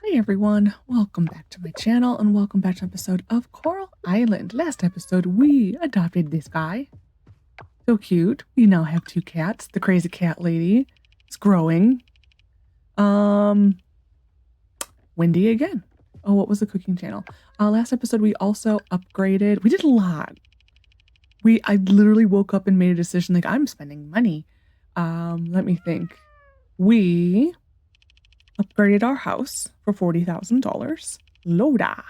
Hi everyone, welcome back to my channel and welcome back to an episode of Coral Island. Last episode we adopted this guy. So cute. We now have two cats. The crazy cat lady is growing. Windy again. Oh, what was the cooking channel? Last episode we also upgraded. We did a lot. I literally woke up and made a decision like I'm spending money. Let me think. We upgraded our house for $40,000. Loda.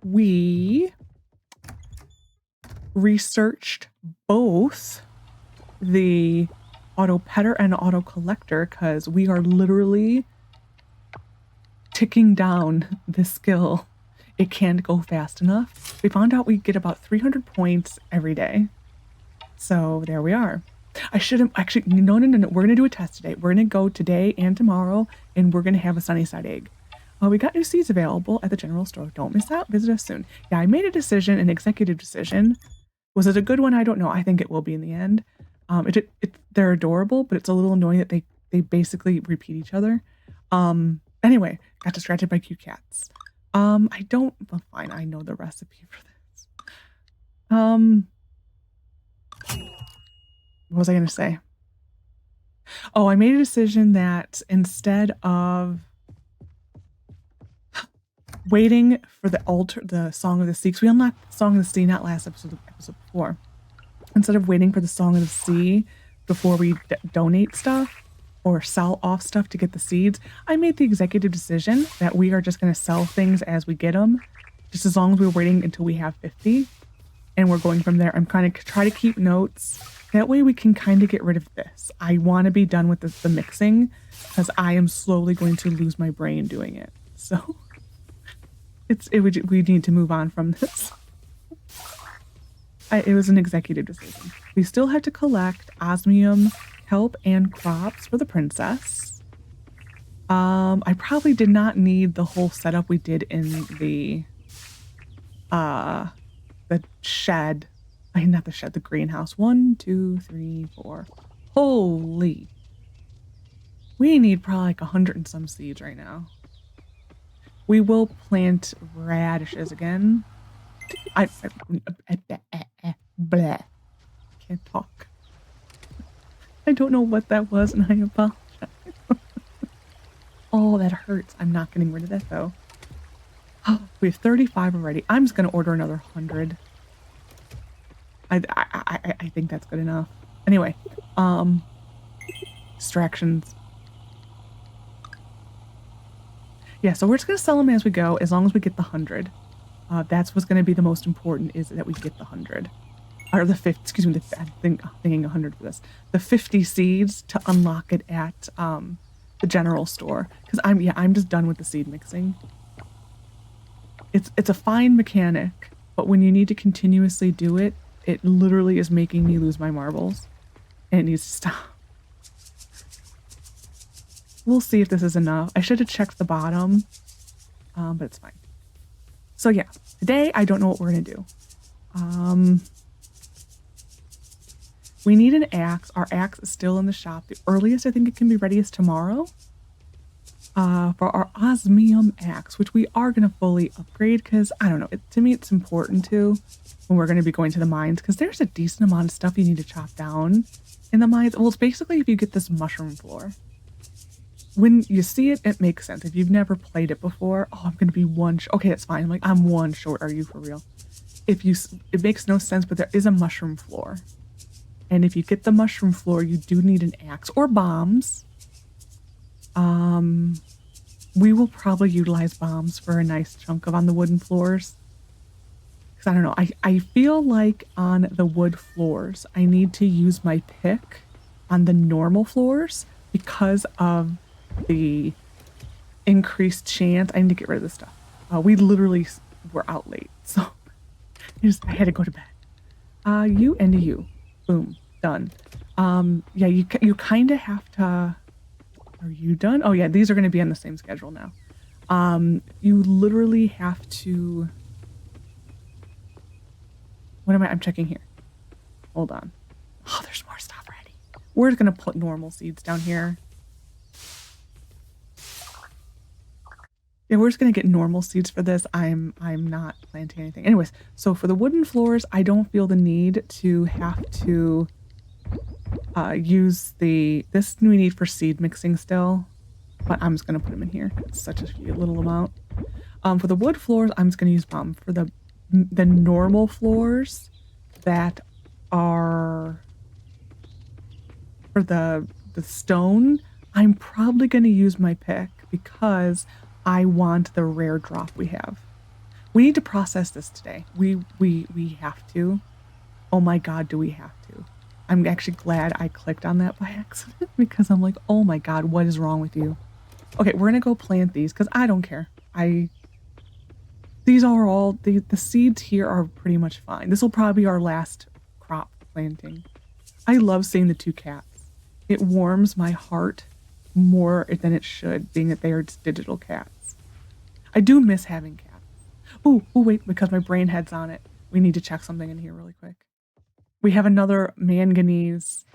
We researched both the auto petter and auto collector because we are literally ticking down this skill. It can't go fast enough. We found out we get about 300 points every day. So there we are. I should have actually, no. We're going to do a test today. We're going to go today and tomorrow, and we're going to have a sunny side egg. We got new seeds available at the general store. Don't miss out. Visit us soon. Yeah, I made a decision, an executive decision. Was it a good one? I don't know. I think it will be in the end. They're adorable, but it's a little annoying that they basically repeat each other. Anyway, got distracted by cute cats. Well, fine. I know the recipe for this. What was I going to say? Oh, I made a decision that instead of waiting for the Song of the Sea, because we unlocked the Song of the Sea not last episode, the episode before. Instead of waiting for the Song of the Sea before we donate stuff or sell off stuff to get the seeds, I made the executive decision that we are just going to sell things as we get them, just as long as we're waiting until we have 50, and we're going from there. I'm kind of try to keep notes. That way we can kind of get rid of this. I want to be done with the mixing because I am slowly going to lose my brain doing it. So we need to move on from this. It was an executive decision. We still have to collect osmium, kelp, and crops for the princess. I probably did not need the whole setup we did in the shed. Not the shed, the greenhouse. 1, 2, 3, 4. Holy. We need probably like 100 and some seeds right now. We will plant radishes again. Bleh. Can't talk. I don't know what that was and I apologize. Oh, that hurts. I'm not getting rid of that though. Oh, we have 35 already. I'm just going to order another 100. I think that's good enough. Anyway, distractions. Yeah, so we're just gonna sell them as we go, as long as we get the 100. That's what's gonna be the most important, is that we get the 100, or the 50. Excuse me, I'm thinking 100 for this. The 50 seeds to unlock it at the general store, because I'm just done with the seed mixing. It's a fine mechanic, but when you need to continuously do it, it literally is making me lose my marbles, and it needs to stop. We'll see if this is enough. I should have checked the bottom, but it's fine. So yeah, today I don't know what we're gonna do. We need an axe. Our axe is still in the shop. The earliest I think it can be ready is tomorrow. For our osmium axe, which we are gonna fully upgrade because I don't know. To me, it's important to. When we're going to be going to the mines, because there's a decent amount of stuff you need to chop down in the mines. Well, it's basically if you get this mushroom floor. When you see it, it makes sense. If you've never played it before, oh, I'm going to be one. Okay, that's fine. I'm one short. Are you for real? It makes no sense, but there is a mushroom floor. And if you get the mushroom floor, you do need an axe or bombs. We will probably utilize bombs for a nice chunk of on the wooden floors. I don't know. I feel like on the wood floors, I need to use my pick on the normal floors because of the increased chance. I need to get rid of this stuff. We literally were out late, so I had to go to bed. You and you. Boom. Done. Yeah, you kind of have to... Are you done? Oh yeah, these are going to be on the same schedule now. You literally have to... What am I? I'm checking here. Hold on. Oh, there's more stuff ready. We're just going to put normal seeds down here. Yeah, we're just gonna get normal seeds for this. I'm not planting anything. Anyways, so for the wooden floors, I don't feel the need to have to use this we need for seed mixing still, but I'm just gonna put them in here. It's such a little amount. For the wood floors, I'm just gonna use bomb. For the normal floors that are for the stone, I'm probably gonna use my pick because I want the rare drop we have. We need to process this today. We have to. Oh my god, do we have to? I'm actually glad I clicked on that by accident because I'm like, oh my god, what is wrong with you? Okay, we're gonna go plant these because I don't care. These are all the seeds here are pretty much fine. This will probably be our last crop planting. I love seeing the two cats. It warms my heart more than it should, being that they are just digital cats. I do miss having cats. Oh, wait, because my brain head's on it. We need to check something in here really quick. We have another manganese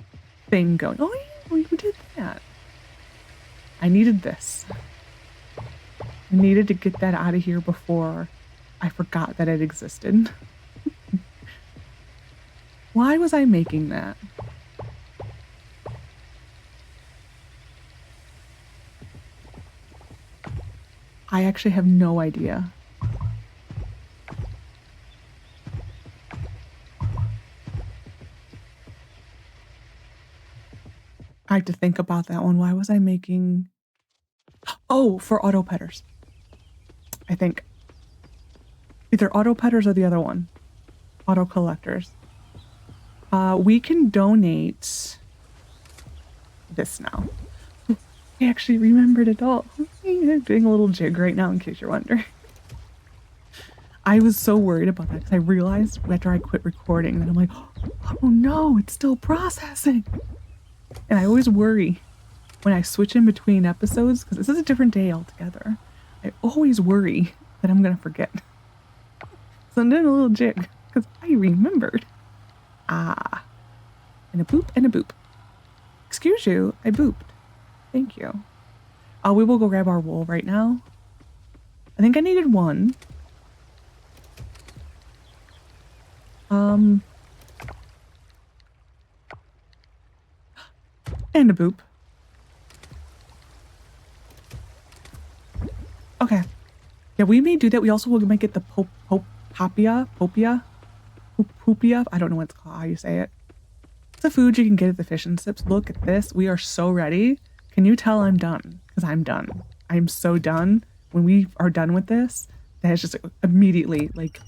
thing going. Oh, yeah, we did that. I needed this. I needed to get that out of here before I forgot that it existed. Why was I making that? I actually have no idea. I have to think about that one. Why was I making... Oh, for auto petters. I think. Either auto petters or the other one. Auto collectors. We can donate this now. I actually remembered it all. I'm doing a little jig right now in case you're wondering. I was so worried about that because I realized after I quit recording that I'm like, oh no, it's still processing. And I always worry when I switch in between episodes because this is a different day altogether. I always worry that I'm going to forget. So I'm doing a little jig because I remembered. Ah. And a boop and a boop. Excuse you, I booped. Thank you. We will go grab our wool right now. I think I needed one. And a boop. Okay. Yeah, we may do that. We also might get the popia. I don't know what it's called, how you say it. It's a food you can get at the fish and chips. Look at this. We are so ready. Can you tell I'm done? Because I'm done. I'm so done. When we are done with this, that is just immediately like,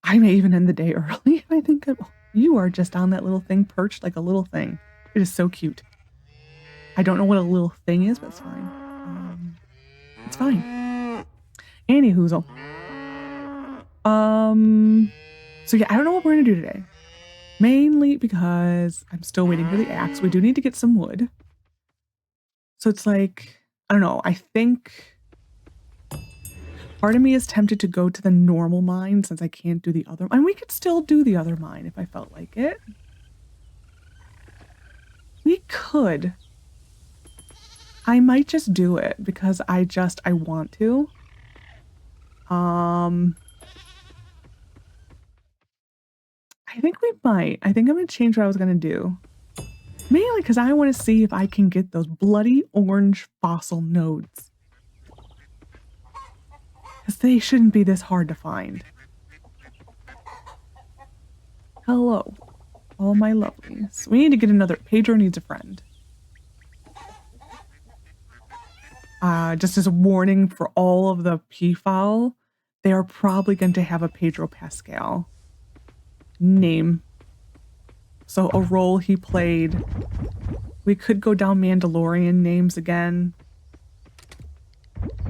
I may even end the day early. I think you are just on that little thing perched like a little thing. It is so cute. I don't know what a little thing is, but it's fine. It's fine. Anywhoozle. So yeah, I don't know what we're gonna do today. Mainly because I'm still waiting for the axe. We do need to get some wood. So it's like, I don't know, I think part of me is tempted to go to the normal mine since I can't do the other. And we could still do the other mine if I felt like it. We could. I might just do it because I want to. I think we might. I think I'm going to change what I was going to do. Mainly because I want to see if I can get those bloody orange fossil nodes. Because they shouldn't be this hard to find. Hello, all my lovelies. We need to get another. Pedro needs a friend. Just as a warning for all of the peafowl, they are probably going to have a Pedro Pascal name. So a role he played. We could go down Mandalorian names again.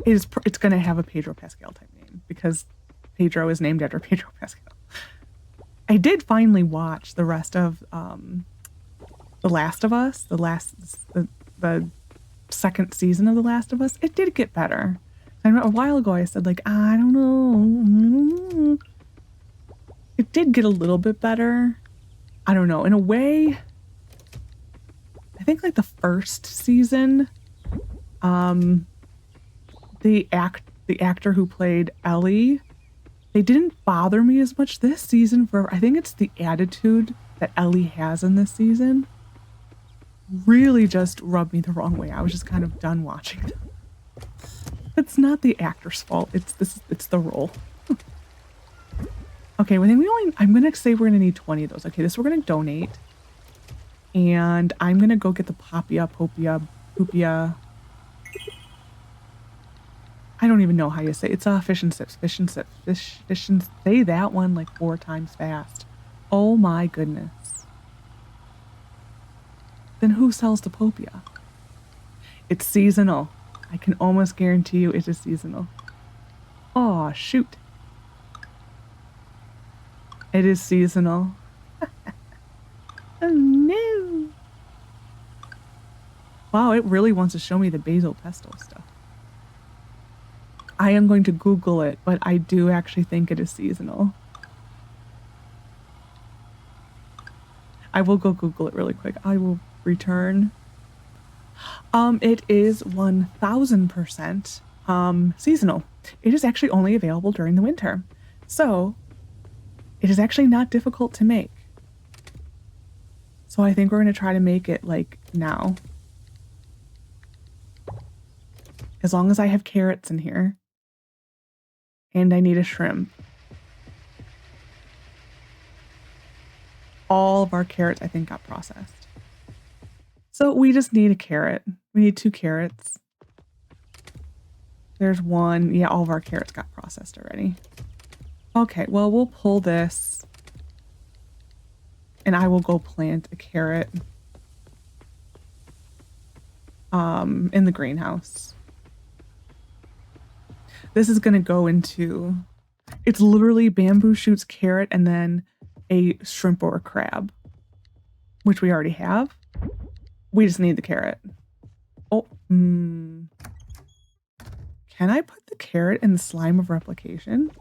It's going to have a Pedro Pascal type name because Pedro is named after Pedro Pascal. I did finally watch the rest of The Last of Us, the second season of The Last of Us. It did get better. I know a while ago I said like, I don't know. It did get a little bit better. I don't know. In a way, I think like the first season the actor who played Ellie, they didn't bother me as much this season for, I think it's the attitude that Ellie has in this season. Really just rubbed me the wrong way. I was just kind of done watching them. It's not the actor's fault. It's the role. Okay, I'm gonna say we're gonna need 20 of those. Okay, this we're gonna donate. And I'm gonna go get the Popia. I don't even know how you say it. It's fish and chips. Fish and say that one like 4 times fast. Oh my goodness. Then who sells the Popia? It's seasonal. I can almost guarantee you it is seasonal. Oh shoot. It is seasonal. Oh no. Wow, it really wants to show me the basil pesto stuff. I am going to Google it, but I do actually think it is seasonal. I will go Google it really quick. I will return. It is 1000% seasonal. It is actually only available during the winter. So it is actually not difficult to make. So I think we're going to try to make it like now. As long as I have carrots in here. And I need a shrimp. All of our carrots, I think, got processed. So we just need a carrot. We need 2 carrots. There's 1. Yeah, all of our carrots got processed already. Okay, well, we'll pull this. And I will go plant a carrot. In the greenhouse. This is going to go into... It's literally bamboo shoots, carrot, and then a shrimp or a crab. Which we already have. We just need the carrot. Oh, Can I put the carrot in the slime of replication?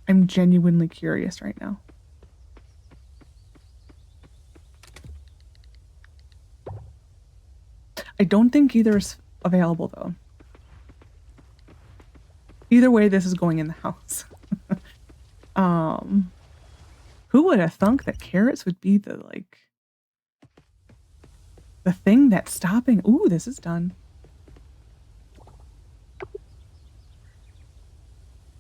I'm genuinely curious right now. I don't think either is available though. Either way, this is going in the house. Who would have thunk that carrots would be the thing that's stopping? Ooh, this is done.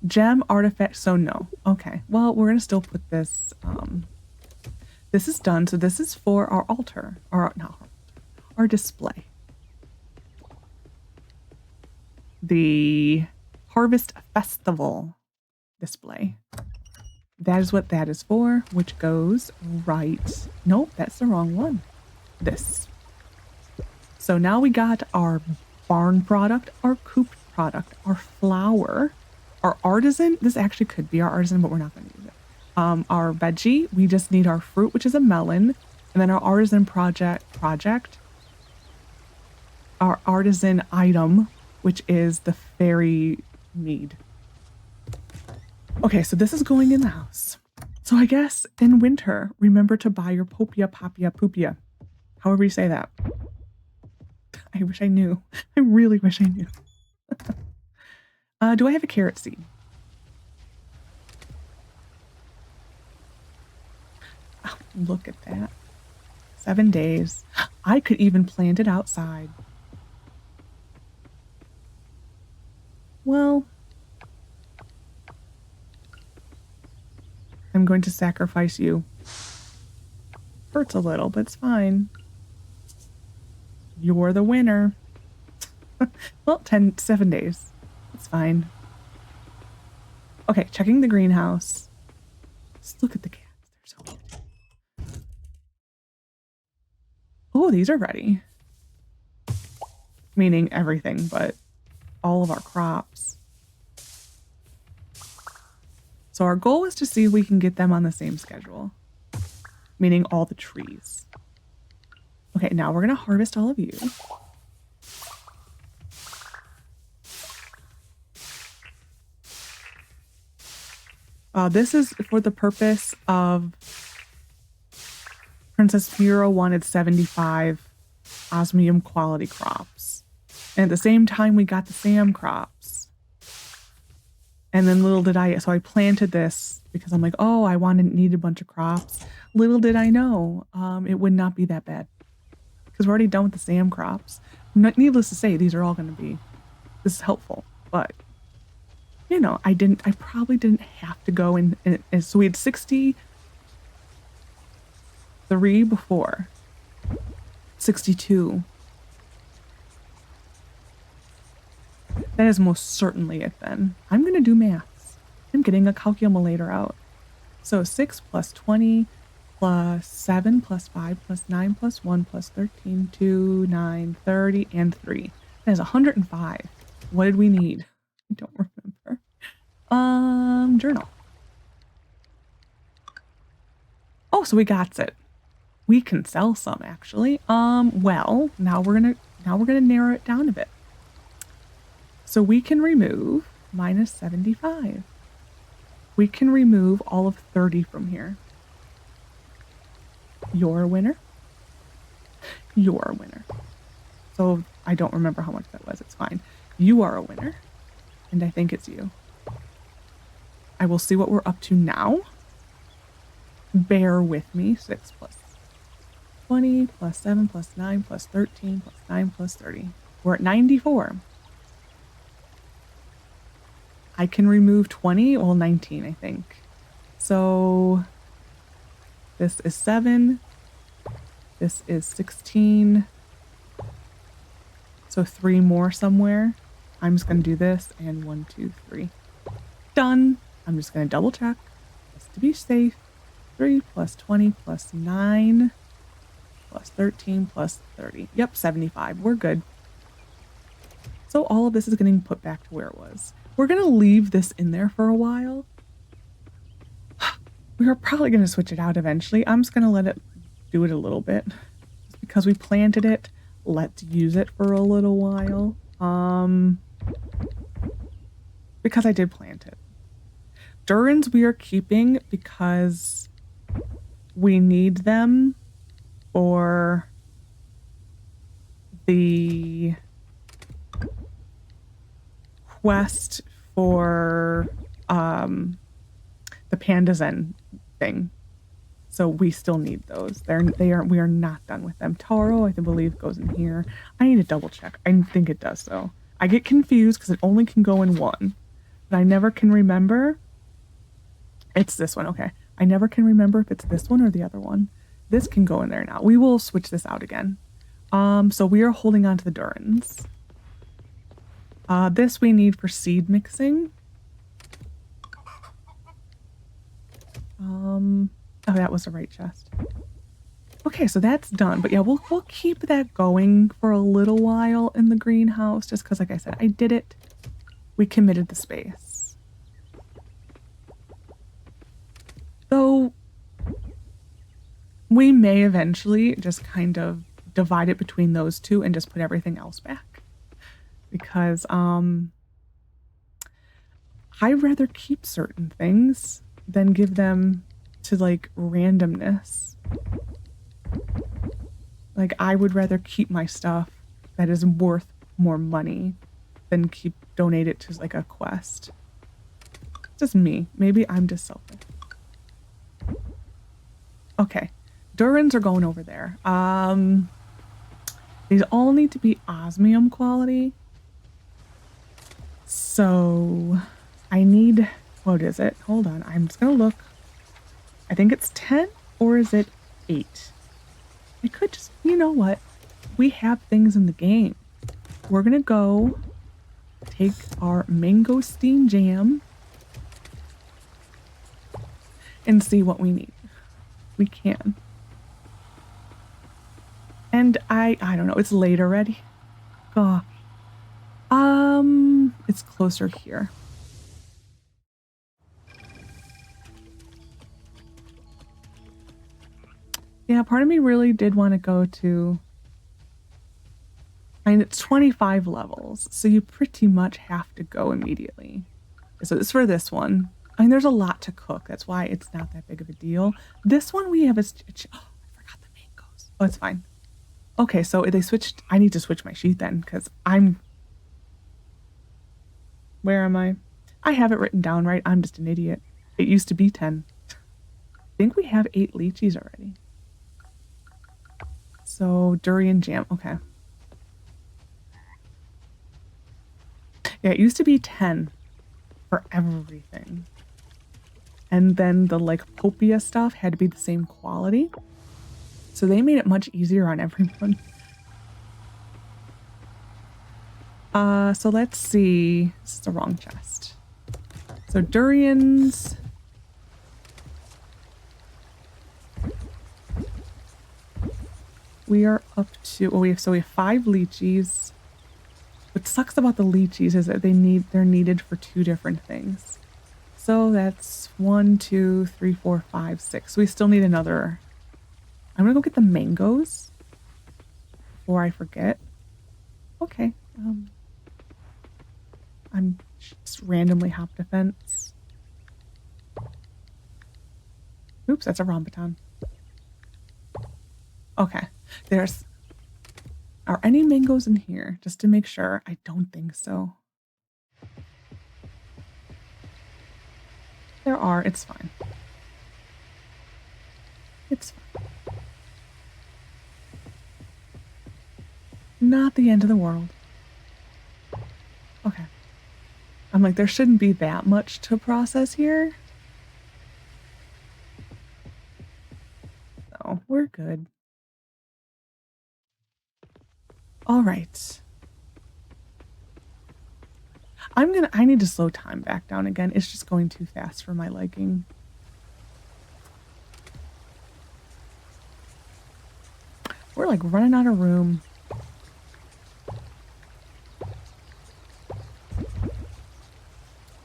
Gem artifact, so no. Okay, well, we're gonna still put this, this is done, so this is for our altar, or no, our display. The Harvest Festival display. That is what that is for, which goes right... Nope, that's the wrong one. This. So now we got our barn product, our coop product, our flour, our artisan. This actually could be our artisan, but we're not going to use it. Our veggie, we just need our fruit, which is a melon. And then our artisan project, our artisan item, which is the fairy mead. Okay, so this is going in the house. So I guess in winter, remember to buy your popia, however you say that. I wish I knew. I really wish I knew. Do I have a carrot seed? Oh, look at that. 7 days. I could even plant it outside. Well, I'm going to sacrifice you. Hurts a little, but it's fine. You're the winner. Well, 7 days. It's fine. Okay, checking the greenhouse. Just look at the cats. They're so cute. Oh, these are ready. Meaning everything, but all of our crops. So our goal is to see if we can get them on the same schedule. Meaning all the trees. Okay, now we're going to harvest all of you. This is for the purpose of Princess Hero wanted 75 osmium quality crops. And at the same time, we got the SAM crops. And then little did I, so I planted this because I'm like, oh, I need a bunch of crops. Little did I know, it would not be that bad because we're already done with the SAM crops. Needless to say, these are all going to be, this is helpful, but you know, I probably didn't have to go in. So we had 63 before, 62. That is most certainly it then. I'm going to do maths. I'm getting a calculator out. So 6 plus 20 plus 7 plus 5 plus 9 plus 1 plus 13, 2, 9, 30, and 3. That is 105. What did we need? I don't remember. Journal. Oh, so we got it. We can sell some actually. Well, now we're gonna narrow it down a bit. So we can remove minus 75. We can remove all of 30 from here. You're a winner. You're a winner. So I don't remember how much that was. It's fine. You are a winner. And I think it's you. I will see what we're up to now. Bear with me. 6 plus 20 plus 7 plus 9 plus 13 plus 9 plus 30. We're at 94. I can remove 20, well 19 I think. So this is 7. This is 16. So 3 more somewhere. I'm just going to do this and 1, 2, 3. Done. I'm just going to double check just to be safe. 3 plus 20 plus 9 plus 13 plus 30. Yep, 75. We're good. So all of this is getting put back to where it was. We're going to leave this in there for a while. We are probably going to switch it out eventually. I'm just going to let it do it a little bit. Just because we planted it, let's use it for a little while. Because I did plant it. Durans we are keeping because we need them for the quest for the Pandazen thing. So we still need those. We are not done with them. Taro, I believe, goes in here. I need to double check. I think it does though. I get confused because it only can go in one. But I never can remember. It's this one, okay. I never can remember if it's this one or the other one. This can go in there now. We will switch this out again. So we are holding on to the Durans. This we need for seed mixing. Oh, that was the right chest. Okay, so that's done. But yeah, we'll keep that going for a little while in the greenhouse, just because, like I said, I did it. We committed the space. So we may eventually just kind of divide it between those two and just put everything else back. Because I'd rather keep certain things than give them to like randomness. Like I would rather keep my stuff that is worth more money than donate it to like a quest. Just me. Maybe I'm just selfish. Okay. Durans are going over there. These all need to be osmium quality. So I need, what is it? Hold on. I'm just going to look. I think it's 10 or is it 8? I could just, you know what? We have things in the game. We're going to go take our mangosteen jam and see what we need. We can. And I don't know, it's late already. Gosh. It's closer here. Yeah, part of me really did want to go to, I mean, it's 25 levels, so you pretty much have to go immediately. So it's for this one. I mean, there's a lot to cook. That's why it's not that big of a deal. This one we have a, oh, I forgot the mangoes. Oh, it's fine. Okay, so they switched. I need to switch my sheet then because I'm. Where am I? I have it written down right. I'm just an idiot. It used to be 10. I think we have 8 lychees already. So durian jam. Okay. Yeah, it used to be 10 for everything. And then the like popia stuff had to be the same quality. So they made it much easier on everyone. So let's see. This is the wrong chest. So durians. We are up to, we have 5 lychees. What sucks about the lychees is that they're needed for 2 different things. So that's 1, 2, 3, 4, 5, 6. We still need another. I'm gonna go get the mangoes before I forget. Okay. I'm just randomly hopped a fence. Oops, that's a rambutan. Okay. Are any mangoes in here? Just to make sure. I don't think so. There are. It's fine. It's fine. Not the end of the world. Okay. I'm like, there shouldn't be that much to process here. So we're good. All right. I need to slow time back down again. It's just going too fast for my liking. We're like running out of room.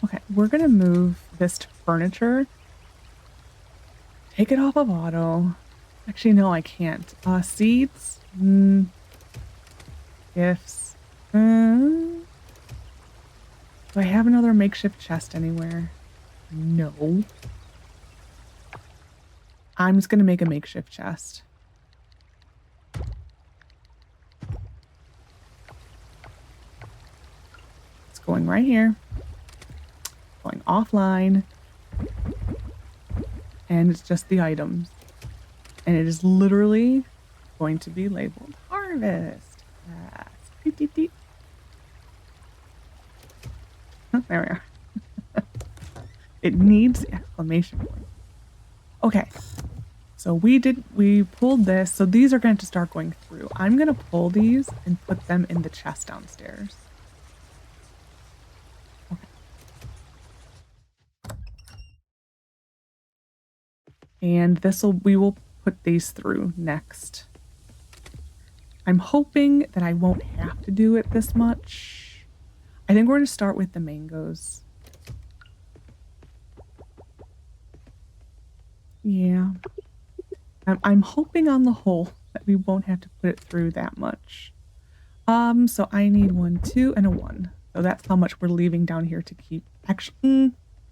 Okay, we're gonna move this to furniture. Take it off of auto. Actually, no, I can't. Seeds? Gifts. Do I have another makeshift chest anywhere? No. I'm just gonna make a makeshift chest. It's going right here. Going offline. And it's just the items. And it is literally going to be labeled harvest. Yes. Deep, deep, deep. Oh, there we are. It needs the exclamation point. Okay. So we pulled this. So these are going to start going through. I'm going to pull these and put them in the chest downstairs. Okay. And we will put these through next. I'm hoping that I won't have to do it this much. I think we're going to start with the mangoes. Yeah. I'm hoping on the whole that we won't have to put it through that much. So I need 1, 2, and a 1. So that's how much we're leaving down here to keep. Actually,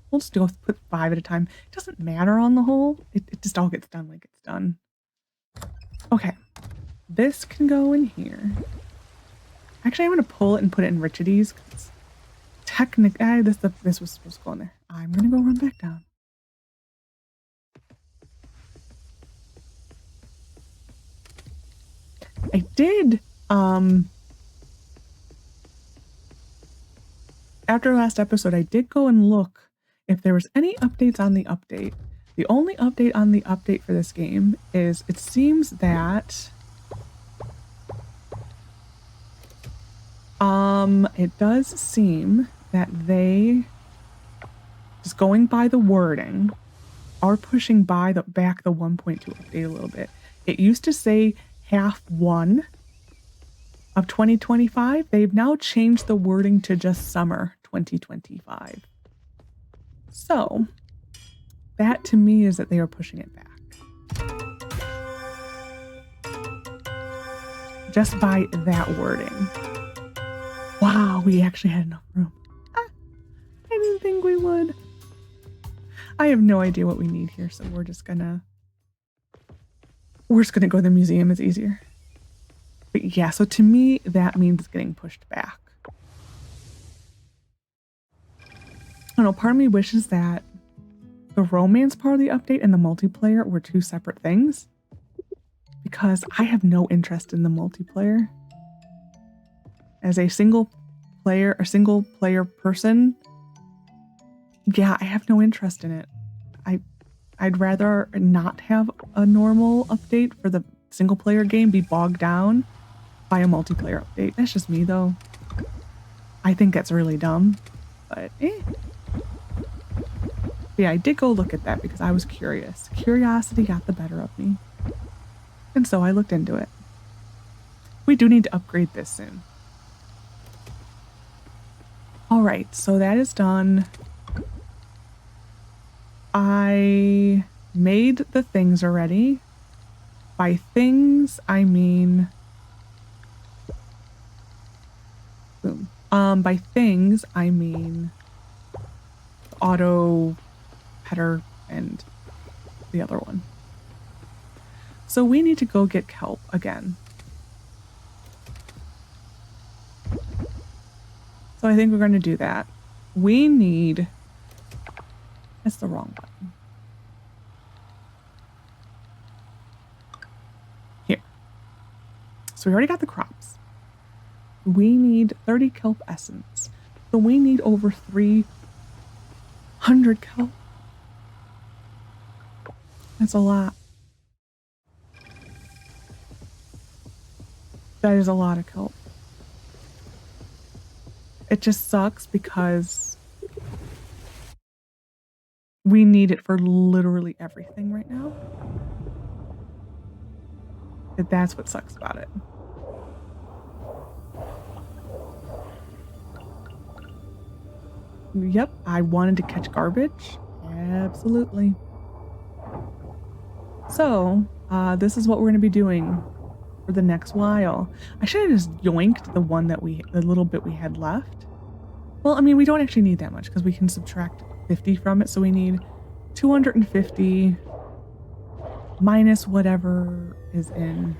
we'll just go put 5 at a time. It doesn't matter on the whole. It just all gets done like it's done. Okay. This can go in here. Actually, I'm going to pull it and put it in Richides. Technically, this was supposed to go in there. I'm going to go run back down. I did, after last episode, I did go and look if there was any updates on the update. The only update on the update for this game is it seems that it does seem that they, just going by the wording, are pushing back the 1.2 update a little bit. It used to say half 1 of 2025. They've now changed the wording to just summer 2025. So that to me is that they are pushing it back. Just by that wording. Wow, we actually had enough room. I didn't think we would. I have no idea what we need here, so we're just gonna go to the museum. It's easier. But yeah, so to me, that means getting pushed back. I don't know, part of me wishes that the romance part of the update and the multiplayer were two separate things, because I have no interest in the multiplayer. As a single player person, yeah, I have no interest in it. I'd rather not have a normal update for the single player game be bogged down by a multiplayer update. That's just me though. I think that's really dumb, but yeah, I did go look at that because I was curious. Curiosity got the better of me. And so I looked into it. We do need to upgrade this soon. All right, so that is done. I made the things already. By things, I mean... Boom. By things, I mean... auto petter and the other one. So we need to go get kelp again. So I think we're going to do that. We need... That's the wrong button. Here. So we already got the crops. We need 30 kelp essence. So we need over 300 kelp. That's a lot. That is a lot of kelp. It just sucks because we need it for literally everything right now. That's what sucks about it. Yep, I wanted to catch garbage. Absolutely. So, this is what we're going to be doing for the next while. I should have just yoinked the little bit we had left. Well, I mean, we don't actually need that much because we can subtract 50 from it. So we need 250 minus whatever is in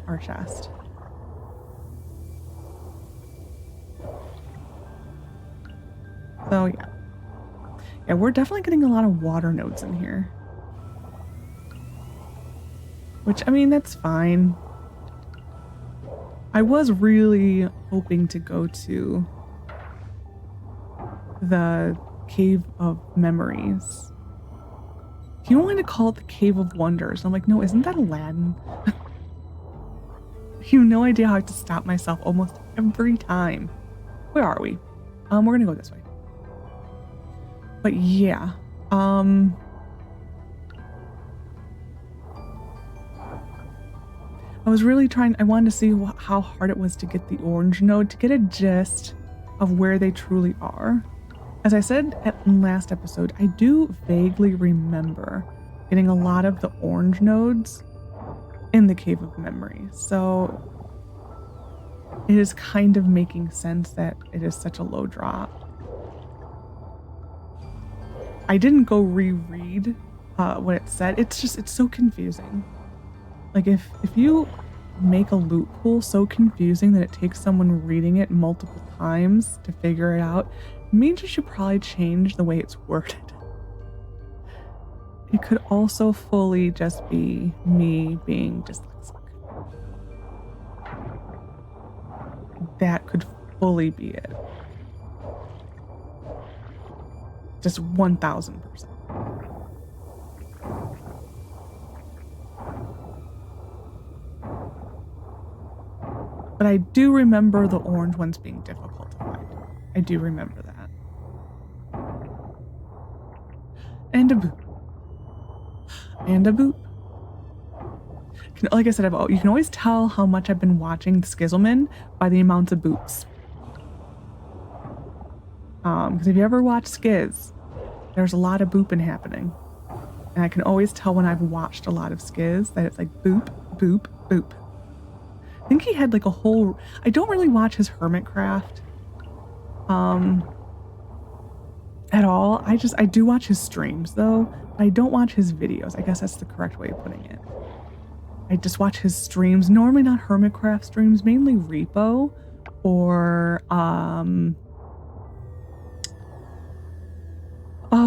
our chest. So yeah. Yeah, we're definitely getting a lot of water nodes in here. Which, I mean, that's fine. I was really hoping to go to the Cave of Memories. He wanted to call it the Cave of Wonders. I'm like, no, isn't that Aladdin? You have no idea how I have to stop myself almost every time. Where are we? We're gonna go this way. But yeah, I was really I wanted to see how hard it was to get the orange node, to get a gist of where they truly are. As I said in last episode, I do vaguely remember getting a lot of the orange nodes in the Cave of Memories. So it is kind of making sense that it is such a low drop. I didn't go reread what it said. It's so confusing. Like if you make a loot pool so confusing that it takes someone reading it multiple times to figure it out, it means you should probably change the way it's worded. It could also fully just be me being dyslexic. That could fully be it. Just 1000%. But I do remember the orange ones being difficult to find. I do remember that. And a boop. And a boop. Like I said, you can always tell how much I've been watching Skizzleman by the amount of boops. Because if you ever watch Skiz, there's a lot of booping happening. And I can always tell when I've watched a lot of Skiz that it's like boop, boop, boop. I think he had like a whole... I don't really watch his Hermitcraft at all. I do watch his streams though. I don't watch his videos. I guess that's the correct way of putting it. I just watch his streams. Normally not Hermitcraft streams, mainly Repo or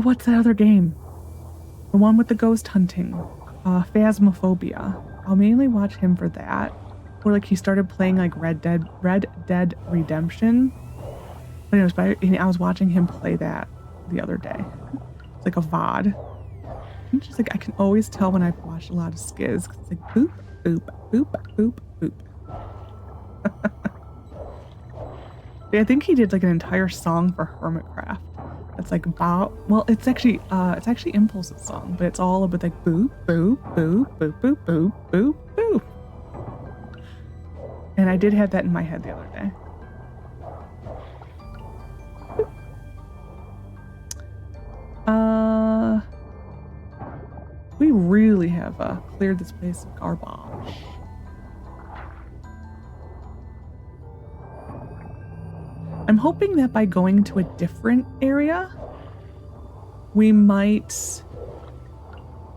what's that other game? The one with the ghost hunting. Phasmophobia. I'll mainly watch him for that. Or like he started playing like Red Dead Redemption. But anyways, I was watching him play that the other day. It's like a VOD. I'm just like, I can always tell when I've watched a lot of skiz. It's like boop, boop, boop, boop, boop. I think he did like an entire song for Hermitcraft. It's like about, well, it's actually Impulse's song, but it's all about like boop, boop, boop, boop, boop, boop, boop, boop. And I did have that in my head the other day. We really have cleared this place of garbage. I'm hoping that by going to a different area, we might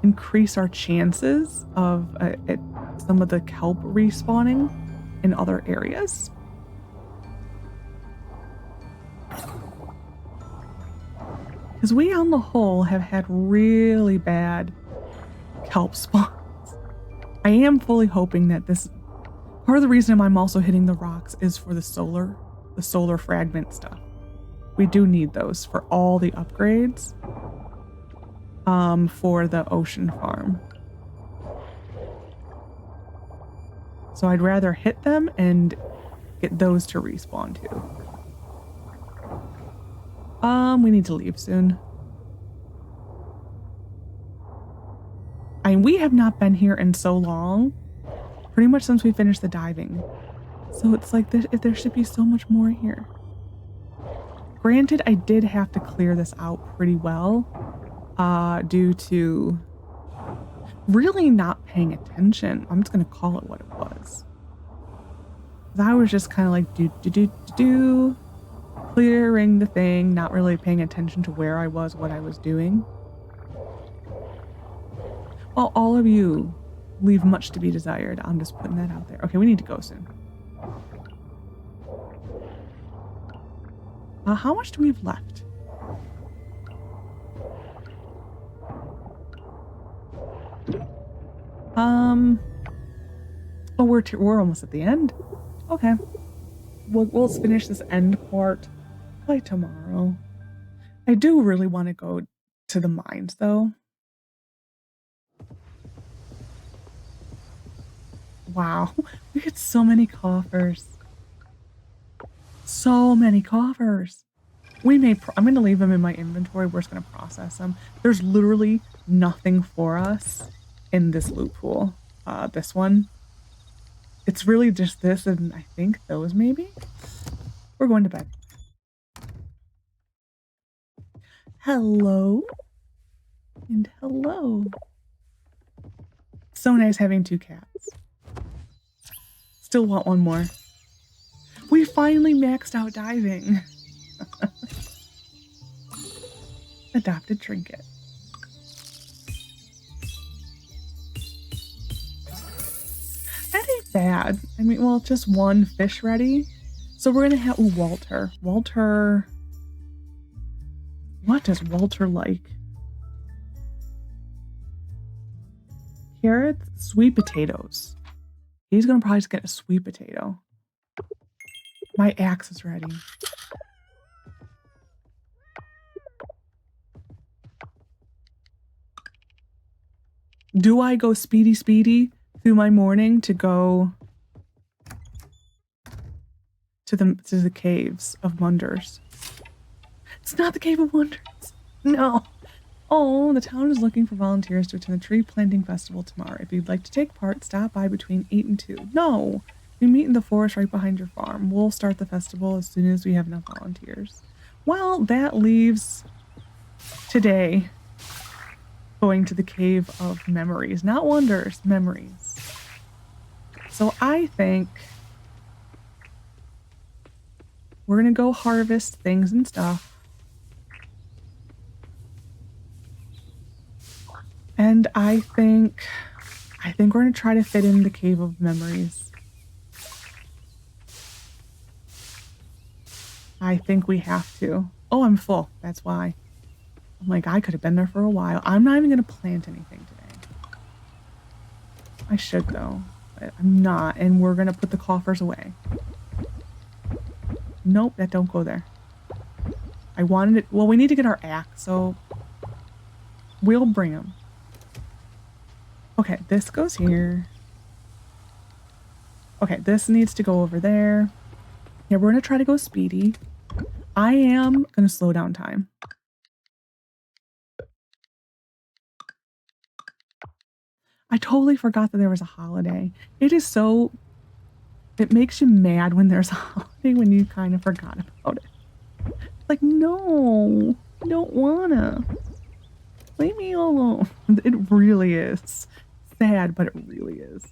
increase our chances of some of the kelp respawning in other areas. Because we on the whole have had really bad kelp spawns. I am fully hoping that this, part of the reason I'm also hitting the rocks is for the solar fragment stuff. We do need those for all the upgrades for the ocean farm. So I'd rather hit them and get those to respawn too. We need to leave soon. We have not been here in so long, pretty much since we finished the diving. So it's like there should be so much more here. Granted, I did have to clear this out pretty well due to really not paying attention. I'm just going to call it what it was. I was just kind of like do, clearing the thing, not really paying attention to where I was, what I was doing. Well, all of you leave much to be desired. I'm just putting that out there. Okay, we need to go soon. How much do we have left? Oh, we're almost at the end. Okay, we'll finish this end part by tomorrow. I do really want to go to the mines, though. Wow, we get so many coffers. So many coffers. I'm going to leave them in my inventory. We're just going to process them. There's literally nothing for us in this loot pool. This one. It's really just this and I think those maybe. We're going to bed. Hello. And hello. So nice having two cats. Still want one more. We finally maxed out diving. Adopted trinket. That ain't bad. I mean, well, just one fish ready. So we're gonna have Walter. Walter. What does Walter like? Carrots, sweet potatoes. He's gonna probably just get a sweet potato. My axe is ready. Do I go speedy through my morning to go to the caves of wonders? It's not the Cave of Wonders. No. Oh, the town is looking for volunteers to attend the tree planting festival tomorrow. If you'd like to take part, stop by between 8 and 2. No. We meet in the forest right behind your farm. We'll start the festival as soon as we have enough volunteers. Well, that leaves today going to the Cave of Memories. Not Wonders, Memories. So I think we're going to go harvest things and stuff. And I think I think we're going to try to fit in the Cave of Memories. I think we have to. Oh, I'm full. That's why. I'm like, I could have been there for a while. I'm not even going to plant anything today. I should, though. But I'm not. And we're going to put the coffers away. Nope, that don't go there. I wanted it. Well, we need to get our axe, so we'll bring them. Okay, this goes here. Okay, this needs to go over there. Yeah, we're going to try to go speedy. I am going to slow down time. I totally forgot that there was a holiday. It is so... It makes you mad when there's a holiday when you kind of forgot about it. Like, no, I don't wanna. Leave me alone. It really is. Sad, but it really is.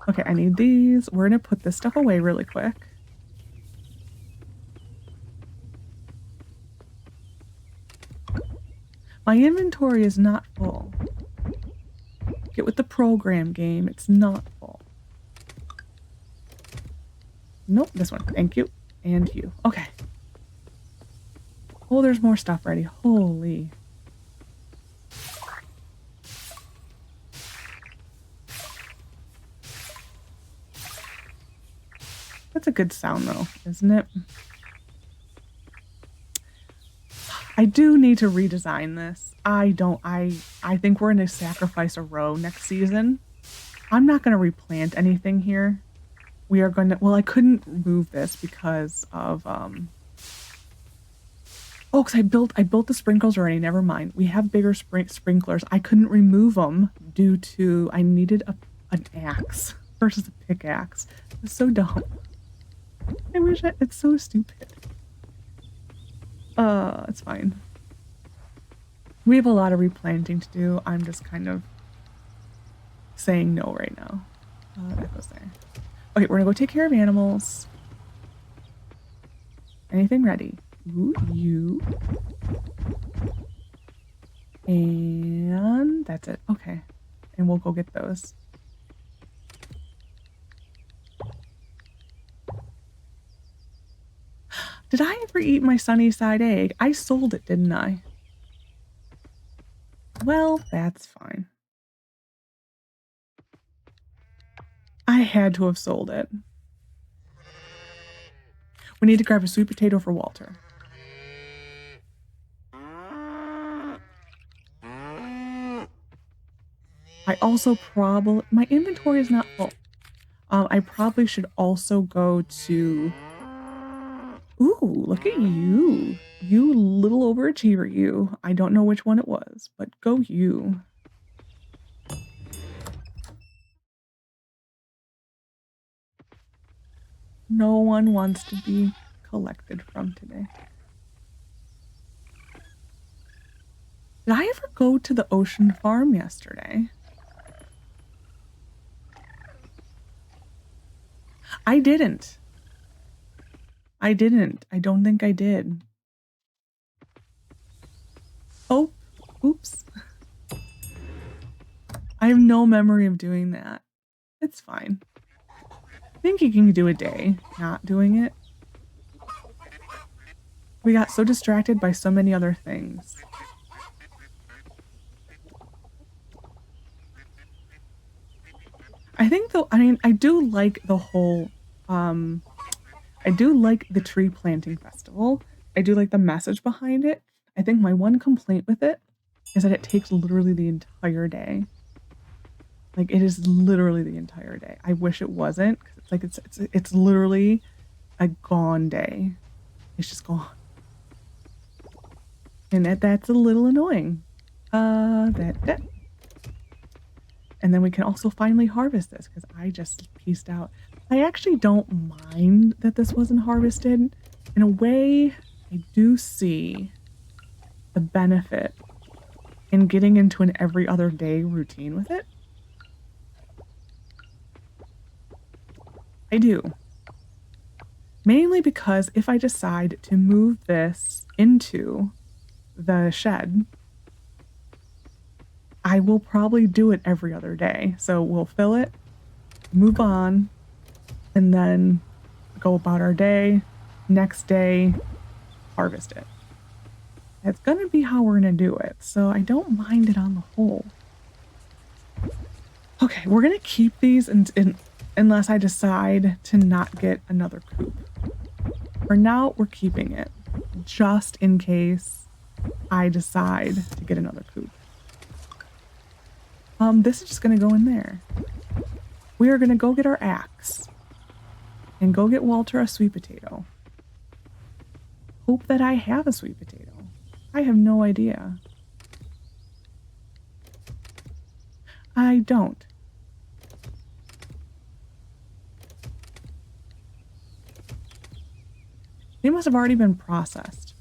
Okay, I need these. We're gonna put this stuff away really quick. My inventory is not full. Get with the program, game. It's not full. Nope, this one. Thank you. And you. Okay. Oh, there's more stuff ready. Holy. That's a good sound, though, isn't it? I do need to redesign this. I think we're going to sacrifice a row next season. I'm not going to replant anything here. We are going to, well, I couldn't remove this because of, oh, because I built the sprinklers already. Never mind. We have bigger sprinklers. I couldn't remove them due to, I needed an axe versus a pickaxe. It's so dumb. I wish it's so stupid. It's fine. We have a lot of replanting to do. I'm just kind of saying no right now. That goes there. Okay, we're gonna go take care of animals. Anything ready? Ooh, you. And that's it. Okay. And we'll go get those. Did I ever eat my sunny side egg? I sold it, didn't I? Well, that's fine. I had to have sold it. We need to grab a sweet potato for Walter. I also probably... My inventory is not full. I probably should also go to... Ooh, look at you. You little overachiever, you. I don't know which one it was, but go you. No one wants to be collected from today. Did I ever go to the ocean farm yesterday? I didn't. I didn't. I don't think I did. Oh, oops. I have no memory of doing that. It's fine. I think you can do a day not doing it. We got so distracted by so many other things. I think though, I mean, I do like the whole, I do like the tree planting festival. I do like the message behind it. I think my one complaint with it is that it takes literally the entire day. Like, it is literally the entire day. I wish it wasn't, because it's like it's literally a gone day. It's just gone. And that's a little annoying. That. And then we can also finally harvest this, because I just pieced out. I actually don't mind that this wasn't harvested. In a way, I do see the benefit in getting into an every other day routine with it. I do. Mainly because if I decide to move this into the shed, I will probably do it every other day. So we'll fill it, move on, and then go about our day. Next day, harvest it. That's going to be how we're going to do it. So I don't mind it on the whole. Okay, we're going to keep these unless I decide to not get another coop. For now, we're keeping it just in case I decide to get another coop. This is just going to go in there. We are going to go get our axe and go get Walter a sweet potato. Hope that I have a sweet potato. I have no idea. I don't. They must have already been processed.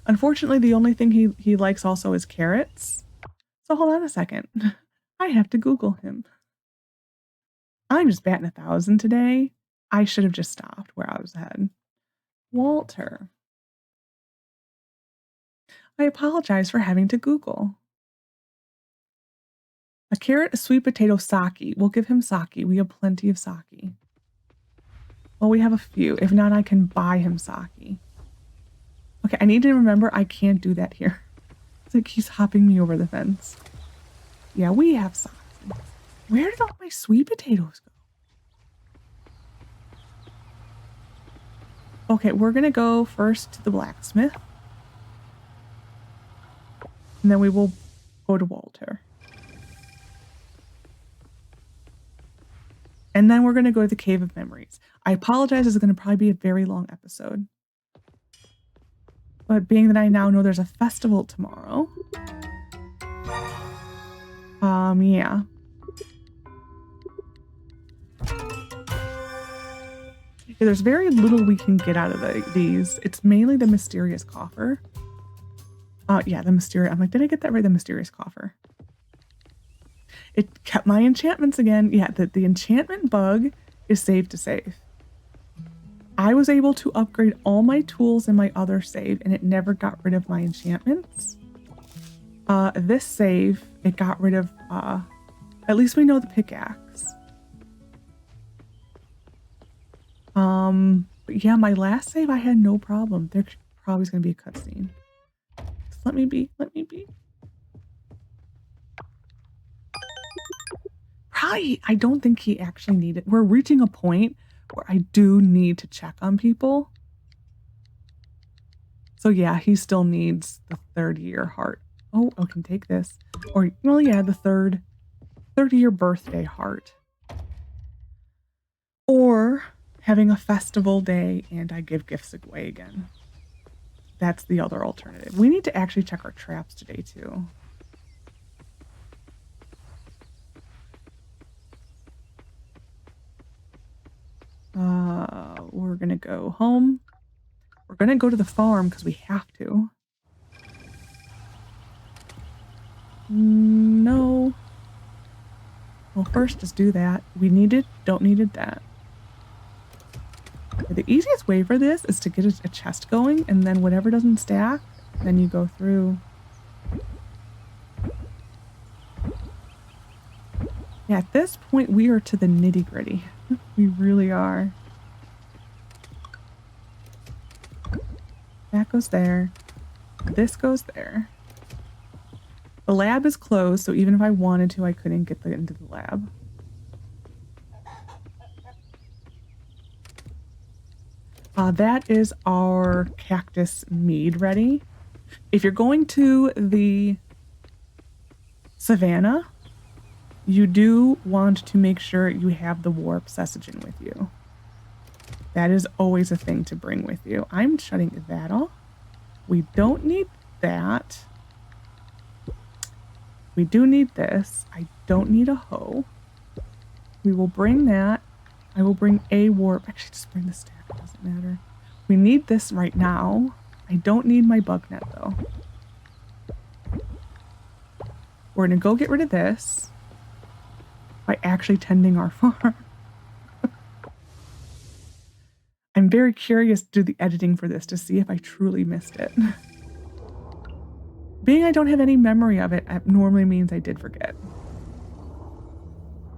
Unfortunately, the only thing he likes also is carrots. So hold on a second. I have to Google him. I'm just batting 1,000 today. I should have just stopped where I was heading. Walter. I apologize for having to Google. A carrot, a sweet potato, sake. We'll give him sake. We have plenty of sake. Well, we have a few. If not, I can buy him sake. Okay, I need to remember I can't do that here. It's like he's hopping me over the fence. Yeah, we have sake. Where did all my sweet potatoes go? Okay, we're going to go first to the blacksmith. And then we will go to Walter. And then we're going to go to the Cave of Memories. I apologize, this is going to probably be a very long episode. But being that I now know there's a festival tomorrow. Yeah. There's very little we can get out of these. It's mainly the mysterious coffer. Yeah, the mysterious. I'm like, did I get that right? The mysterious coffer. It kept my enchantments again. Yeah, the enchantment bug is save to save. I was able to upgrade all my tools in my other save, and it never got rid of my enchantments. This save, it got rid of, at least we know the pickaxe. But yeah, my last save, I had no problem. There's probably going to be a cutscene. Just let me be. Probably, I don't think he actually needed. We're reaching a point where I do need to check on people. So yeah, he still needs the 30-year heart. Oh, I can take this. Or, well, yeah, the 30-year birthday heart. Or having a festival day and I give gifts away again. That's the other alternative. We need to actually check our traps today too. We're gonna go home. We're gonna go to the farm because we have to. No. Well, first just do that. We needed, don't needed that. The easiest way for this is to get a chest going, and then whatever doesn't stack, then you go through. Yeah, at this point, we are to the nitty-gritty. We really are. That goes there. This goes there. The lab is closed, so even if I wanted to, I couldn't get into the lab. That is our cactus mead ready. If you're going to the Savannah, you do want to make sure you have the warp sessiogen with you. That is always a thing to bring with you. I'm shutting that off. We don't need that. We do need this. I don't need a hoe. We will bring that. I will bring a warp. Actually, just bring the stack. It doesn't matter. We need this right now. I don't need my bug net, though. We're going to go get rid of this by actually tending our farm. I'm very curious to do the editing for this to see if I truly missed it. Being I don't have any memory of it normally means I did forget.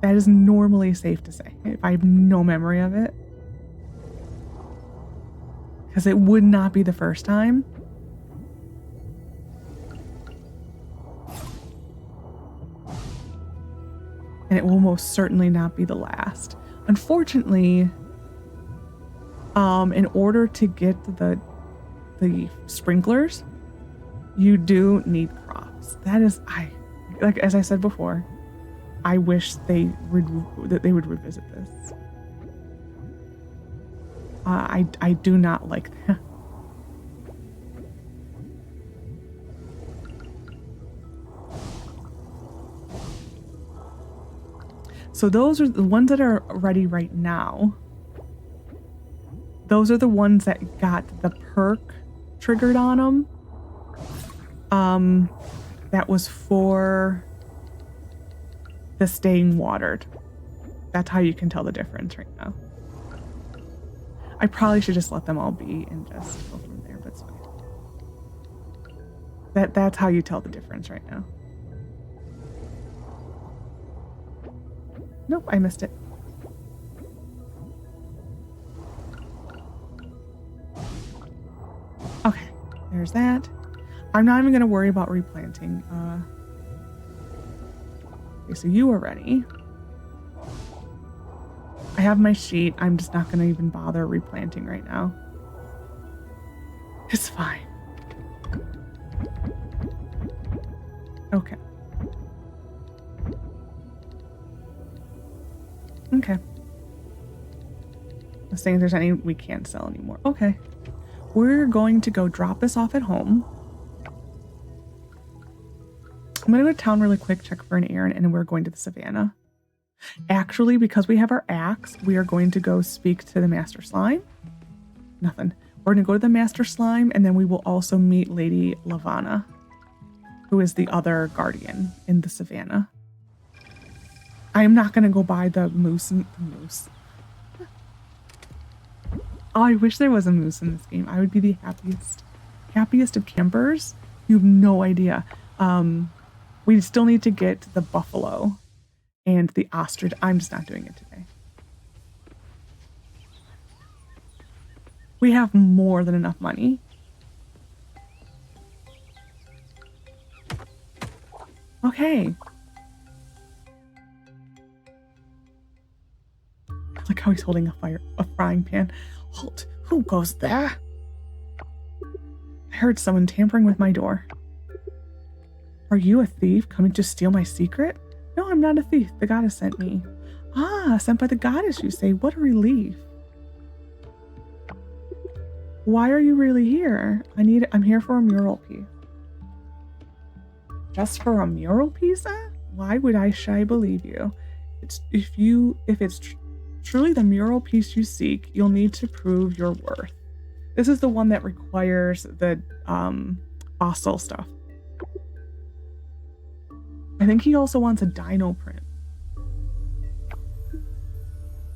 That is normally safe to say, if I have no memory of it. Because it would not be the first time. And it will most certainly not be the last. Unfortunately, in order to get the sprinklers, you do need crops. That is, like as I said before, I wish they would revisit this. I do not like that. So those are the ones that are ready right now. Those are the ones that got the perk triggered on them. That was for the staying watered. That's how you can tell the difference right now. I probably should just let them all be and just go from there, but it's fine. That's how you tell the difference right now. Nope, I missed it. Okay, there's that. I'm not even going to worry about replanting. Okay, so you are ready. I have my sheet. I'm just not going to even bother replanting right now. It's fine. Okay. Okay. Let's see if there's any we can't sell anymore. Okay. We're going to go drop this off at home. I'm going to go to town really quick, check for an errand, and then we're going to the Savannah. Actually, because we have our axe, we are going to go speak to the Master Slime. Nothing. We're going to go to the Master Slime, and then we will also meet Lady Lavanna, who is the other guardian in the Savannah. I am not going to go buy the moose. Oh, I wish there was a moose in this game. I would be the happiest of campers. You have no idea. We still need to get the buffalo and the ostrich. I'm just not doing it today. We have more than enough money. Okay. I like how he's holding a frying pan. Halt! Who goes there? I heard someone tampering with my door. Are you a thief coming to steal my secret? No, I'm not a thief. The goddess sent me. Ah, sent by the goddess, you say. What a relief. Why are you really here? I'm here for a mural piece. Just for a mural piece? Why would I believe you? If it's truly the mural piece you seek, you'll need to prove your worth. This is the one that requires the fossil stuff. I think he also wants a dino print.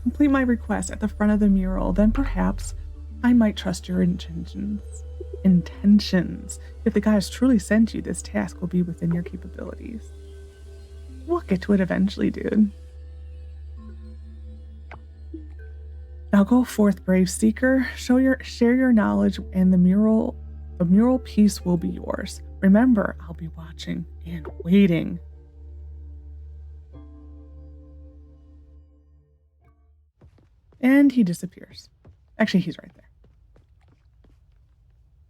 Complete my request at the front of the mural, then perhaps I might trust your intentions. If the goddess truly sent you, this task will be within your capabilities. We'll get to it eventually, dude. Now go forth, brave seeker. Share your knowledge, and the mural piece will be yours. Remember, I'll be watching and waiting. And he disappears. Actually, he's right there.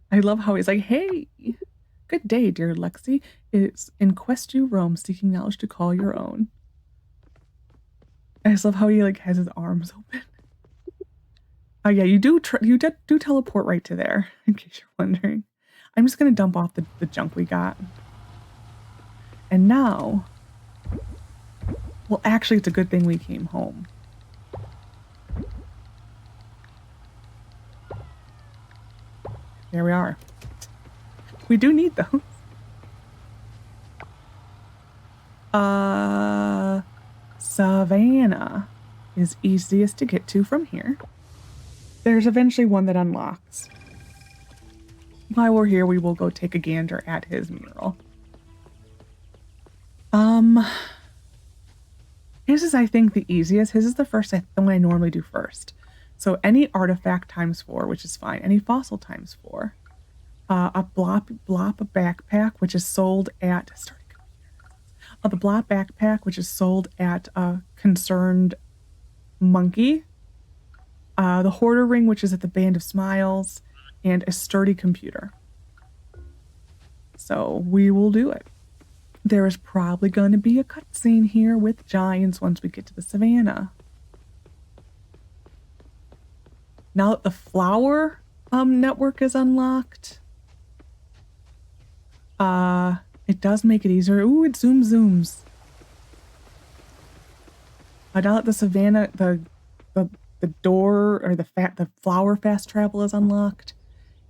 I love how he's like, hey, good day, dear Lexi. It's in quest you roam, seeking knowledge to call your own. I just love how he like has his arms open. Oh yeah, you do teleport right to there, in case you're wondering. I'm just gonna dump off the junk we got. And now, well, actually, it's a good thing we came home. There we are. We do need those. Savannah is easiest to get to from here. There's eventually one that unlocks. while we're here, we will go take a gander at his mural. His is, I think, the easiest. His is the one I normally do first. So any artifact times 4, which is fine. Any fossil times 4. A blop backpack, which is sold at the blop backpack, which is sold at a concerned monkey. The hoarder ring, which is at the Band of Smiles, and a sturdy computer. So we will do it. There is probably going to be a cutscene here with giants once we get to the Savannah. Now that the flower network is unlocked, it does make it easier. Ooh, it zooms. Now that the Savannah, the door or the flower fast travel is unlocked,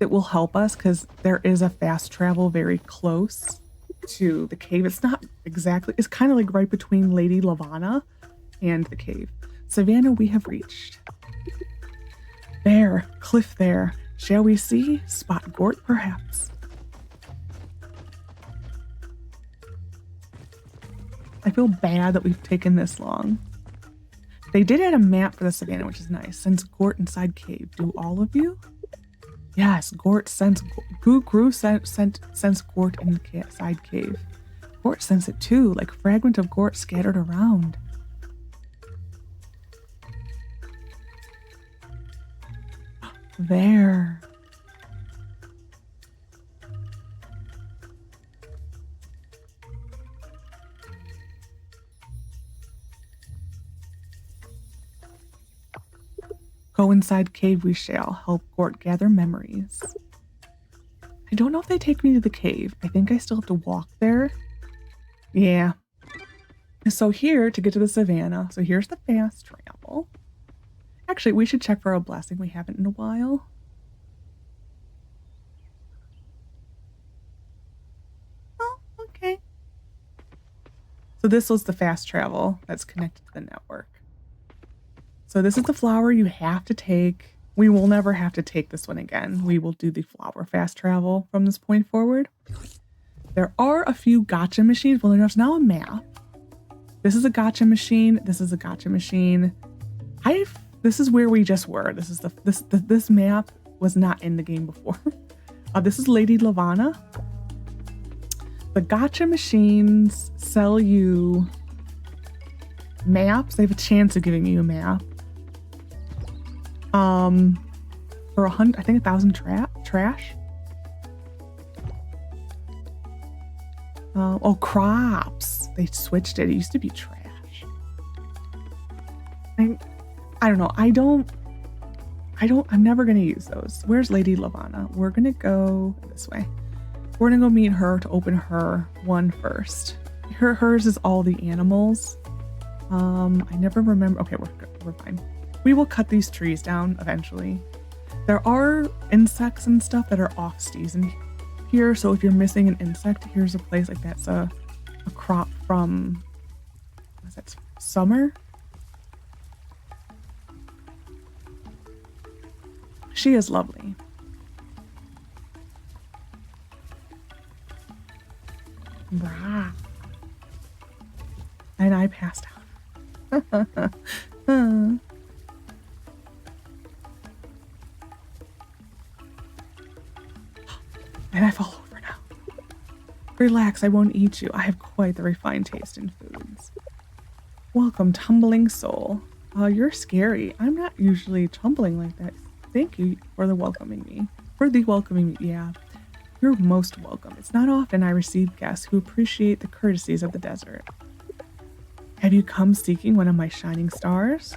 it will help us because there is a fast travel very close to the cave. It's not exactly, it's kind of like right between Lady Lavanna and the cave. Savannah, we have reached. There, cliff there. Shall we see? Spot Gort, perhaps. I feel bad that we've taken this long. They did add a map for the Savannah, which is nice. Since Gort inside cave. Do all of you? Yes, Gort sensed Gort in the side cave. Gort sensed it too, like fragment of Gort scattered around. There. Go inside cave we shall. Help Gort gather memories. I don't know if they take me to the cave. I think I still have to walk there. Yeah. So here, to get to the Savannah, so here's the fast travel. Actually, we should check for a blessing. We haven't in a while. Oh, okay. So this was the fast travel that's connected to the network. So this is the flower you have to take. We will never have to take this one again. We will do the flower fast travel from this point forward. There are a few gotcha machines. Well, there's now a map. This is a gotcha machine. This is a gotcha machine. This is where we just were. This map was not in the game before. This is Lady Lavanna. The gotcha machines sell you maps. They have a chance of giving you a map. For 100, I think 1,000 trash. Oh, crops. They switched it. It used to be trash. I don't know. I'm never going to use those. Where's Lady Lavanna? We're going to go this way. We're going to go meet her to open her one first. Hers is all the animals. I never remember. Okay, we're fine. We will cut these trees down eventually. There are insects and stuff that are off season here. So if you're missing an insect, here's a place like that's a crop from, what's that, summer? She is lovely. Rah. And I passed out. And I fall over now. Relax, I won't eat you. I have quite the refined taste in foods. Welcome, tumbling soul. You're scary. I'm not usually tumbling like that. Thank you for the welcoming me. Yeah. You're most welcome. It's not often I receive guests who appreciate the courtesies of the desert. Have you come seeking one of my shining stars?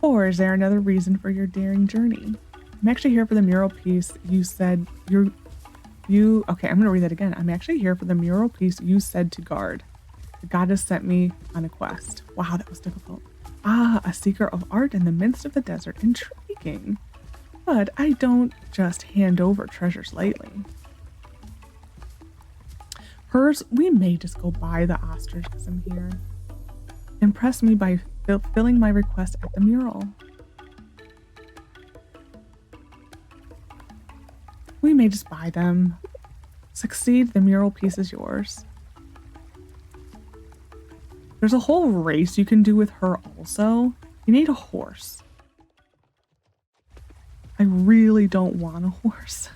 Or is there another reason for your daring journey? I'm actually here for the mural piece you said okay, I'm gonna read that again. I'm actually here for the mural piece you said to guard. The goddess sent me on a quest. Wow, that was difficult. Ah, a seeker of art in the midst of the desert. Intriguing. But I don't just hand over treasures lightly. Hers, we may just go buy the ostracism here. Impress me by fulfilling my request at the mural. We may just buy them. Succeed, the mural piece is yours. There's a whole race you can do with her also. You need a horse. I really don't want a horse.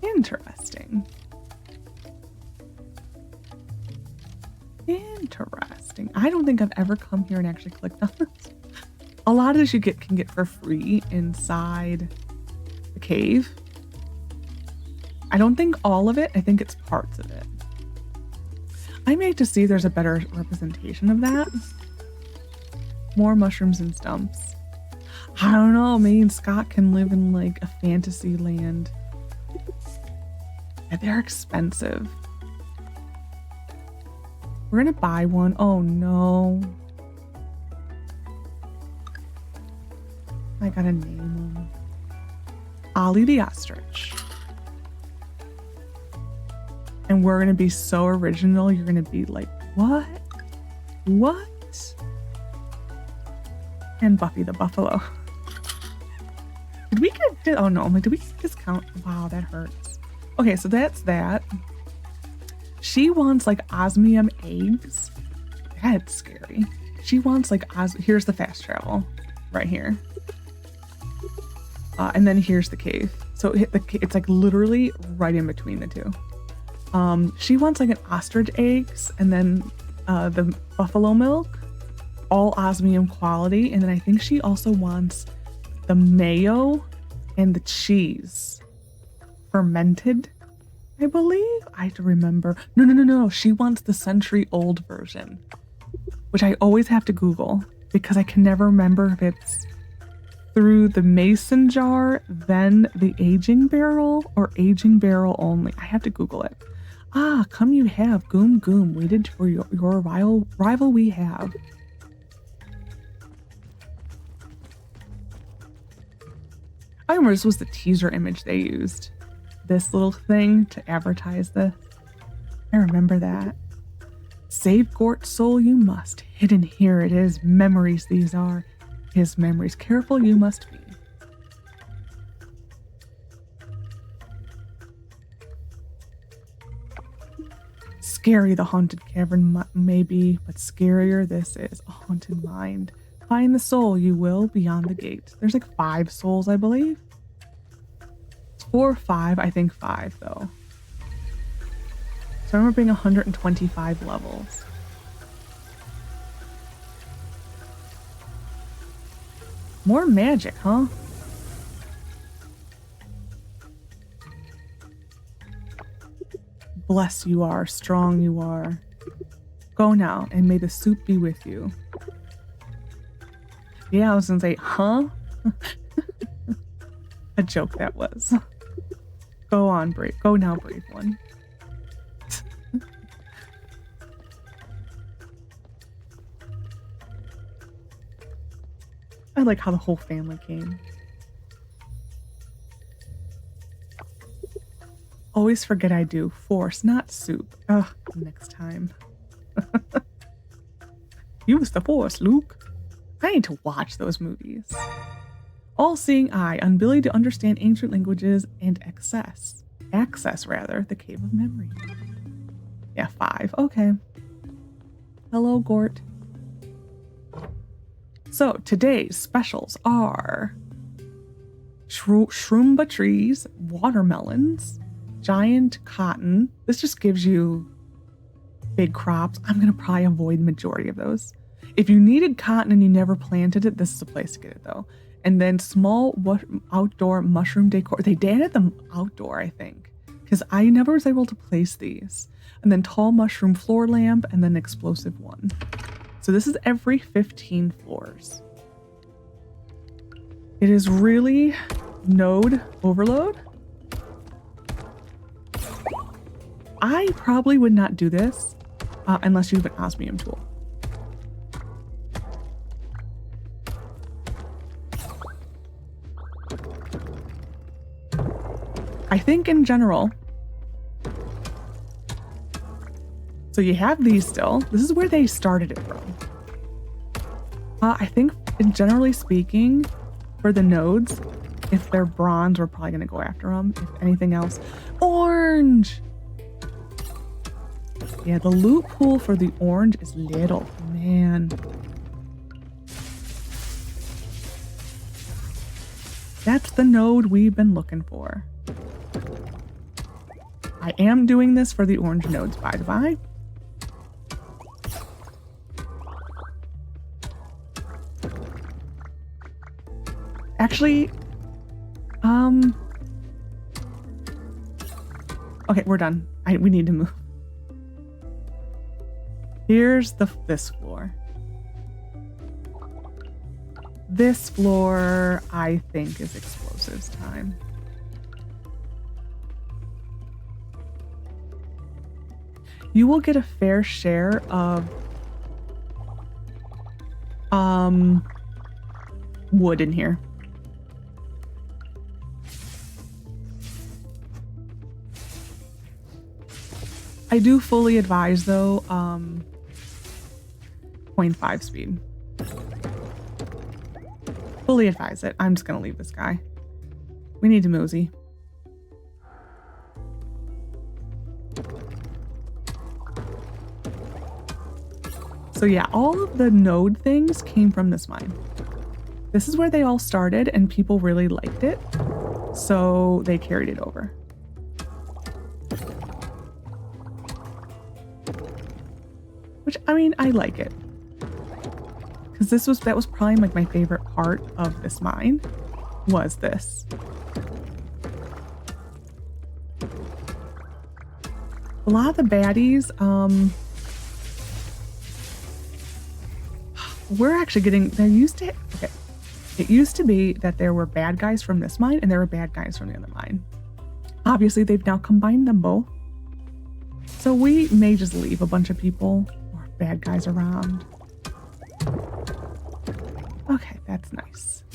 Interesting. Interesting. I don't think I've ever come here and actually clicked on this. A lot of this you can get for free inside the cave. I don't think all of it. I think it's parts of it. I may have to see if there's a better representation of that. More mushrooms and stumps. I don't know. Me and Scott can live in like a fantasy land. And they're expensive. We're gonna buy one. Oh no. I gotta name him. Ollie the ostrich. And we're gonna be so original, you're gonna be like, what? What? And Buffy the buffalo. Did we get, oh no, I'm like, did we get discount? Wow, that hurts. Okay, so that's that. She wants like osmium eggs. That's scary. She wants like, here's the fast travel right here. And then here's the cave. So it's like literally right in between the two. She wants like an ostrich eggs and then the buffalo milk, all osmium quality. And then I think she also wants the mayo and the cheese fermented, I believe. I have to remember. No. She wants the century-old version, which I always have to Google because I can never remember if it's through the mason jar, then the aging barrel, or aging barrel only. I have to Google it. Ah, come you have. Goom goom. Waited for your rival we have. I remember this was the teaser image they used. This little thing to advertise this. I remember that. Save Gort's soul you must. Hidden here it is. Memories these are. His memories. Careful you must be. Scary the haunted cavern may be, but scarier this is. A haunted mind. Find the soul you will beyond the gate. There's like 5 souls, I believe. 4 or 5. I think 5 though. So I remember being 125 levels. More magic, huh? Bless you are, strong you are. Go now, and may the soup be with you. Yeah, I was gonna say, huh? A joke that was. Go on, brave. Go now, brave one. I like how the whole family came. Always forget I do. Force, not soup. Ugh, next time. Use the force, Luke. I need to watch those movies. All-seeing eye, ability to understand ancient languages and access the cave of memory. Yeah, 5. Okay. Hello, Gort. So today's specials are shroomba trees, watermelons, giant cotton. This just gives you big crops. I'm going to probably avoid the majority of those. If you needed cotton and you never planted it, this is a place to get it though. And then small outdoor mushroom decor. They added them outdoor, I think, because I never was able to place these. And then tall mushroom floor lamp and then explosive one. So this is every 15 floors. It is really node overload. I probably would not do this unless you have an osmium tool. I think in general, so you have these still. This is where they started it from. I think, generally speaking, for the nodes, If they're bronze, we're probably going to go after them. If anything else. Orange! Yeah, the loot pool for the orange is little. Man. That's the node we've been looking for. I am doing this for the orange nodes, by the by. Actually, okay, we're done. We need to move. Here's this floor. This floor, I think, is explosives time. You will get a fair share of wood in here. I do fully advise, though, 0.5 speed. Fully advise it. I'm just gonna leave this guy. We need to mosey. So yeah, all of the node things came from this mine. This is where they all started and people really liked it. So they carried it over. Which, I mean, I like it. Because that was probably like my favorite part of this mine, was this. A lot of the baddies, we're actually getting, it used to be that there were bad guys from this mine and there were bad guys from the other mine. Obviously, they've now combined them both. So we may just leave a bunch of people or bad guys around. Okay, that's nice.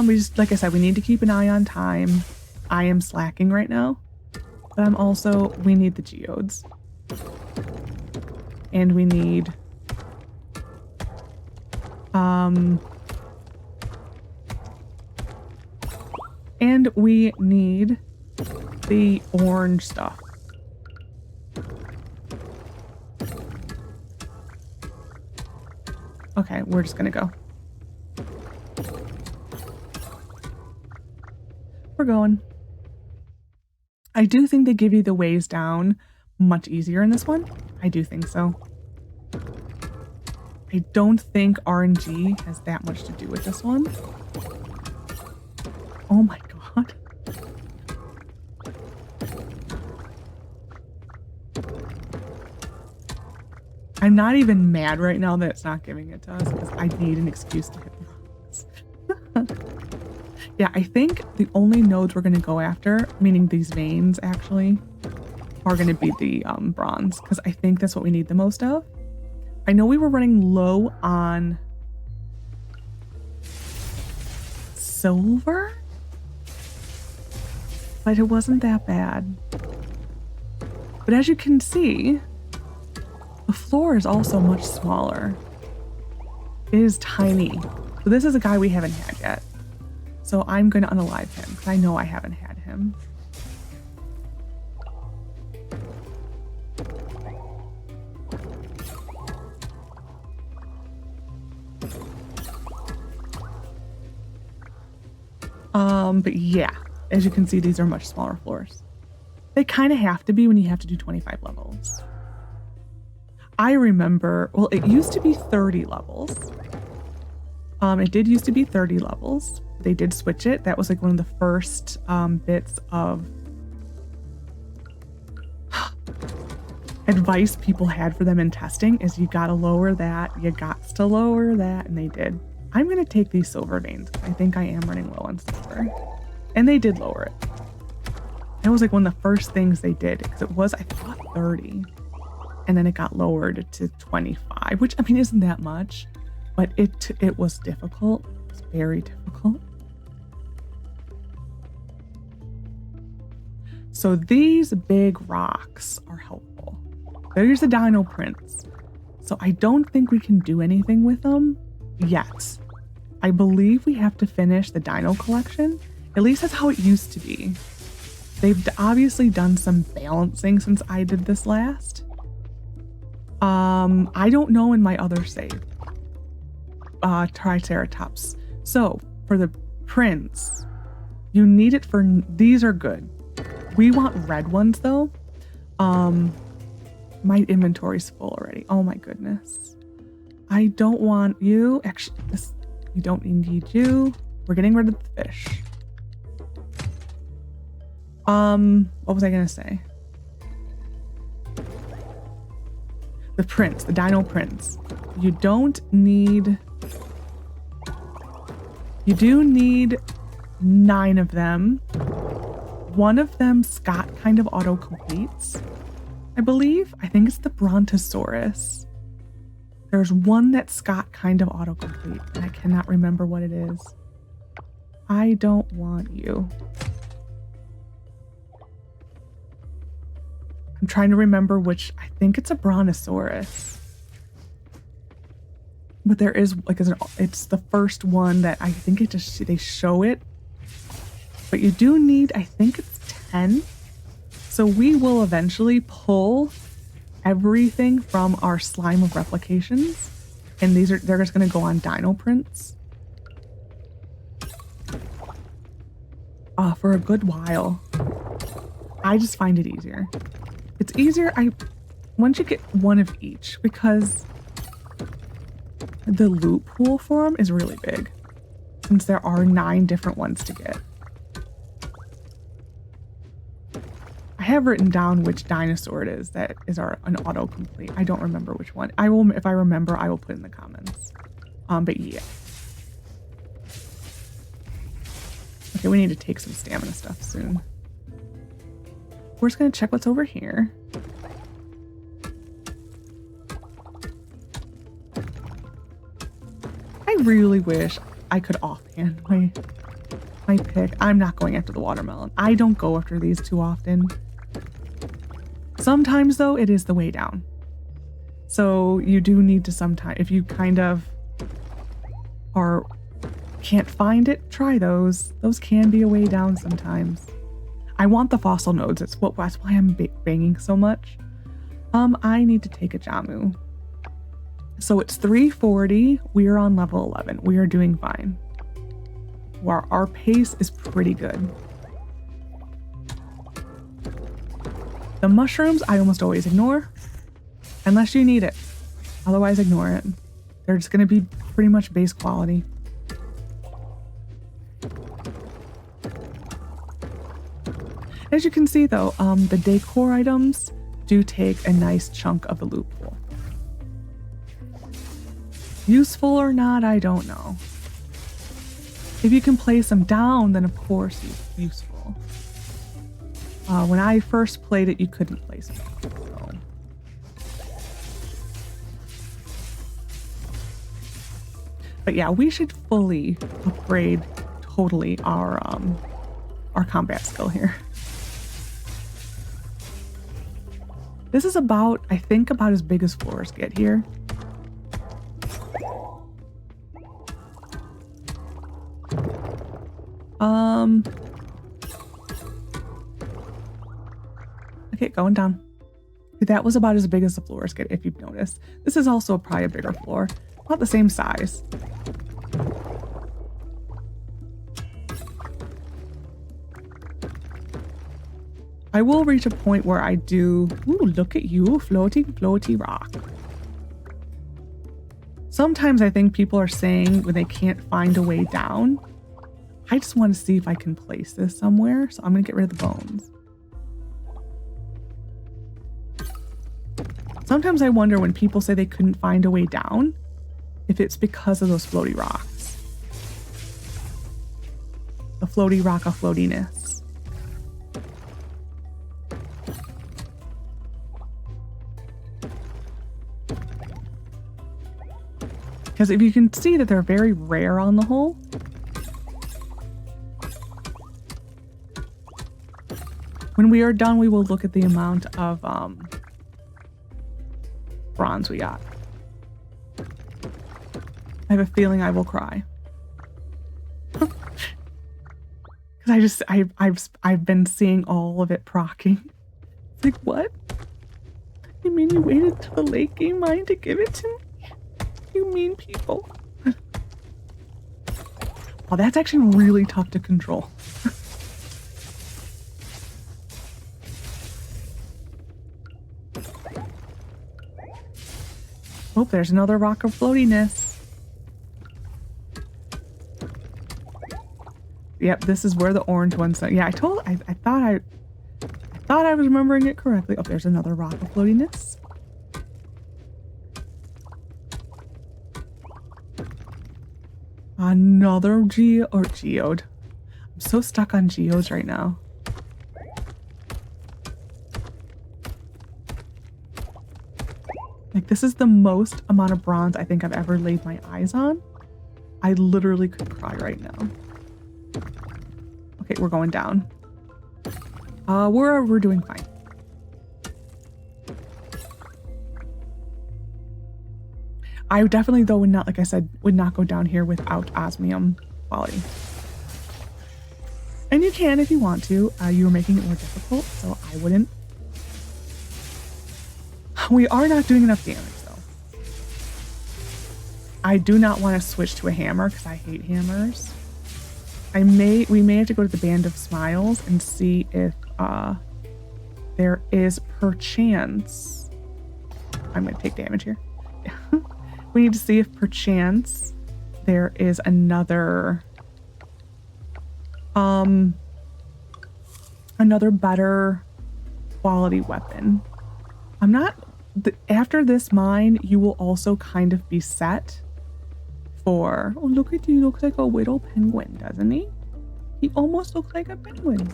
We just, like I said, we need to keep an eye on time. I am slacking right now, but we need the geodes. And we need, and we need the orange stuff. Okay, we're just gonna go. We're going. I do think they give you the ways down much easier in this one. I do think so. I don't think RNG has that much to do with this one. Oh my god. I'm not even mad right now that it's not giving it to us because I need an excuse to hit the rocks. Yeah, I think the only nodes we're going to go after, meaning these veins actually, are going to be the bronze because I think that's what we need the most of. I know we were running low on silver, but it wasn't that bad. But as you can see, the floor is also much smaller. It is tiny. So this is a guy we haven't had yet. So I'm going to unalive him because I know I haven't had him. But yeah, as you can see, these are much smaller floors. They kind of have to be when you have to do 25 levels. I remember, well, it used to be 30 levels. It did used to be 30 levels. They did switch it. That was like one of the first bits of advice people had for them in testing is you gotta lower that, you got to lower that, and they did. I'm gonna take these silver veins. I think I am running low on silver. And they did lower it. That was like one of the first things they did because it was, I thought, 30. And then it got lowered to 25, which I mean isn't that much, but it was difficult. It's very difficult. So these big rocks are helpful. There's the dino prints. So I don't think we can do anything with them yet. I believe we have to finish the dino collection. At least that's how it used to be. They've obviously done some balancing since I did this last. I don't know in my other save. Triceratops. So for the prints, you need it for, these are good. We want red ones though. My inventory's full already. Oh my goodness. I don't want you. Actually, this, you don't need you. We're getting rid of the fish. What was I gonna say? The prints, the dino prints. You don't need, you do need 9 of them. One of them Scott kind of auto completes, I believe. I think it's the Brontosaurus. There's one that Scott kind of auto complete, and I cannot remember what it is. I don't want you. I'm trying to remember which, I think it's a Brontosaurus. But there is, like, it's the first one that I think it just, they show it. But you do need, I think it's 10. So we will eventually pull everything from our slime of replications. And these are, they're just going to go on dino prints. For a good while. I just find it easier. It's easier, once you get one of each, because the loot pool for them is really big, since there are 9 different ones to get. I have written down which dinosaur it is that is an autocomplete. I don't remember which one. I will, if I remember, I will put it in the comments. But yeah. Okay, we need to take some stamina stuff soon. We're just gonna check what's over here. I really wish I could offhand my pick. I'm not going after the watermelon. I don't go after these too often. Sometimes though, it is the way down. So you do need to sometimes, if you kind of can't find it, try those. Those can be a way down sometimes. I want the fossil nodes. That's why I'm banging so much. I need to take a Jamu. So it's 340. We are on level 11. We are doing fine. Our pace is pretty good. The mushrooms I almost always ignore, unless you need it. Otherwise, ignore it. They're just going to be pretty much base quality. As you can see though, the decor items do take a nice chunk of the loot pool. Useful or not, I don't know. If you can place them down, then of course useful. When I first played it, you couldn't place them down. But yeah, we should fully upgrade totally our combat skill here. This is about, I think, about as big as floors get here. Okay, going down. That was about as big as the floors get, if you've noticed. This is also probably a bigger floor. About the same size. I will reach a point where I do... Ooh, look at you, floating, floaty rock. Sometimes I think people are saying when they can't find a way down, I just want to see if I can place this somewhere. So I'm going to get rid of the bones. Sometimes I wonder when people say they couldn't find a way down, if it's because of those floaty rocks. The floaty rock of floatiness. Because if you can see that they're very rare on the whole. When we are done, we will look at the amount of bronze we got. I have a feeling I will cry. Because I've been seeing all of it procking. It's like, what? You mean you waited till the late game mine to give it to me? You mean people. Oh, that's actually really tough to control. Oh, there's another rock of floatiness. Yep, this is where the orange one's. Yeah, I thought I was remembering it correctly. Oh, there's another rock of floatiness. Another geode. I'm so stuck on geodes right now. Like, this is the most amount of bronze I think I've ever laid my eyes on. I literally could cry right now. Okay, we're going down. We're doing fine. I definitely, though, would not, like I said, would not go down here without osmium quality. And you can if you want to. You were making it more difficult, so I wouldn't. We are not doing enough damage, though. I do not want to switch to a hammer because I hate hammers. We may have to go to the Band of Smiles and see if there is perchance. I'm going to take damage here. We need to see if perchance there is another better quality weapon. I'm not. After this mine, you will also kind of be set for. Oh, look at you! He looks like a little penguin, doesn't he? He almost looks like a penguin.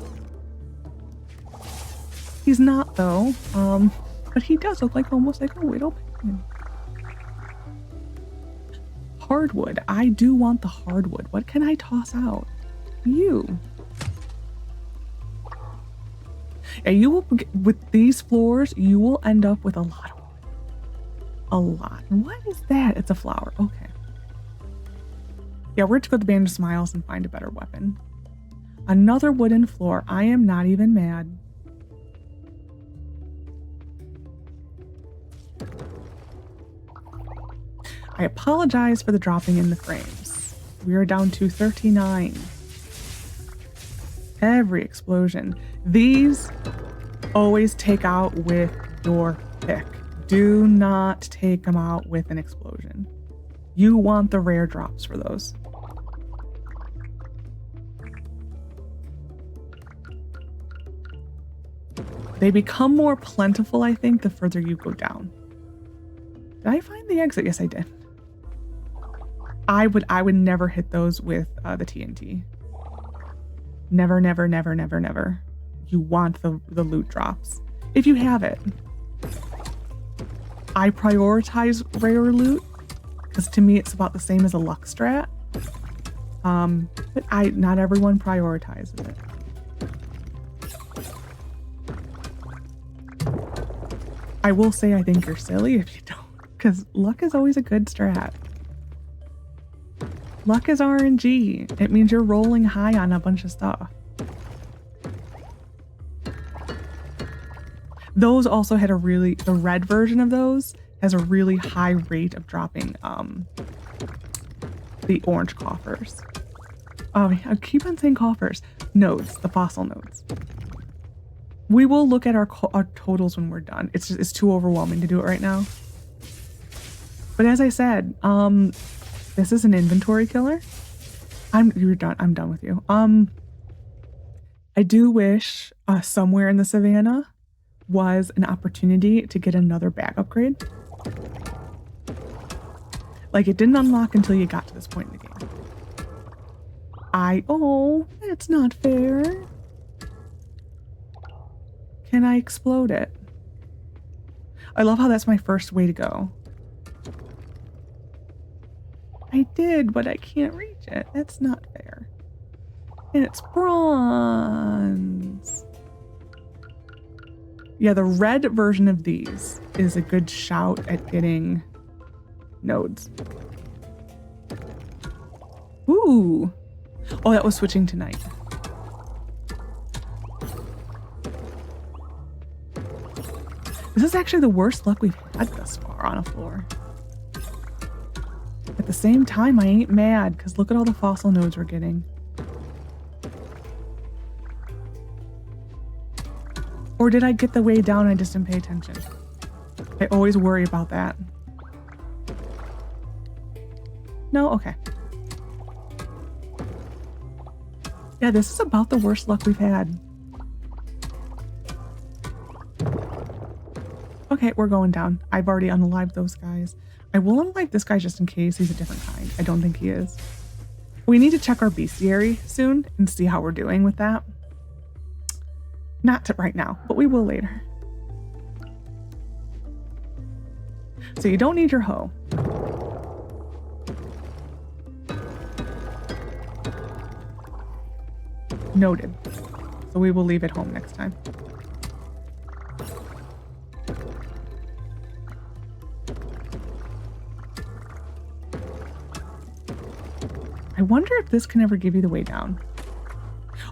He's not though. But he does look like almost like a little penguin. Hardwood. I do want the hardwood. What can I toss out? You. Yeah, you will, with these floors, you will end up with a lot of wood. A lot. And what is that? It's a flower. Okay. Yeah, we're to go to the Band of Smiles and find a better weapon. Another wooden floor. I am not even mad. I apologize for the dropping in the frames. We are down to 39. Every explosion. These always take out with your pick. Do not take them out with an explosion. You want the rare drops for those. They become more plentiful, I think, the further you go down. Did I find the exit? Yes, I did. I would never hit those with the TNT. Never, never, never, never, never. You want the loot drops. If you have it. I prioritize rare loot, because to me it's about the same as a luck strat. But not everyone prioritizes it. I will say I think you're silly if you don't, because luck is always a good strat. Luck is RNG. It means you're rolling high on a bunch of stuff. Those also had the red version of those has a really high rate of dropping the orange coffers. Oh, I keep on saying coffers. Nodes, the fossil nodes. We will look at our totals when we're done. It's too overwhelming to do it right now. But as I said, this is an inventory killer. You're done. I'm done with you. I do wish somewhere in the Savannah was an opportunity to get another bag upgrade. Like, it didn't unlock until you got to this point in the game. Oh, that's not fair. Can I explode it? I love how that's my first way to go. I did, but I can't reach it. That's not fair. And it's bronze. Yeah, the red version of these is a good shout at getting nodes. Ooh. Oh, that was switching to night. This is actually the worst luck we've had thus far on a floor. At the same time, I ain't mad, because look at all the fossil nodes we're getting. Or did I get the way down and I just didn't pay attention? I always worry about that. No? Okay. Yeah, this is about the worst luck we've had. Okay, we're going down. I've already unalived those guys. I will unalive this guy just in case he's a different kind. I don't think he is. We need to check our bestiary soon and see how we're doing with that. Not right now, but we will later. So you don't need your hoe. Noted. So we will leave it home next time. I wonder if this can ever give you the way down.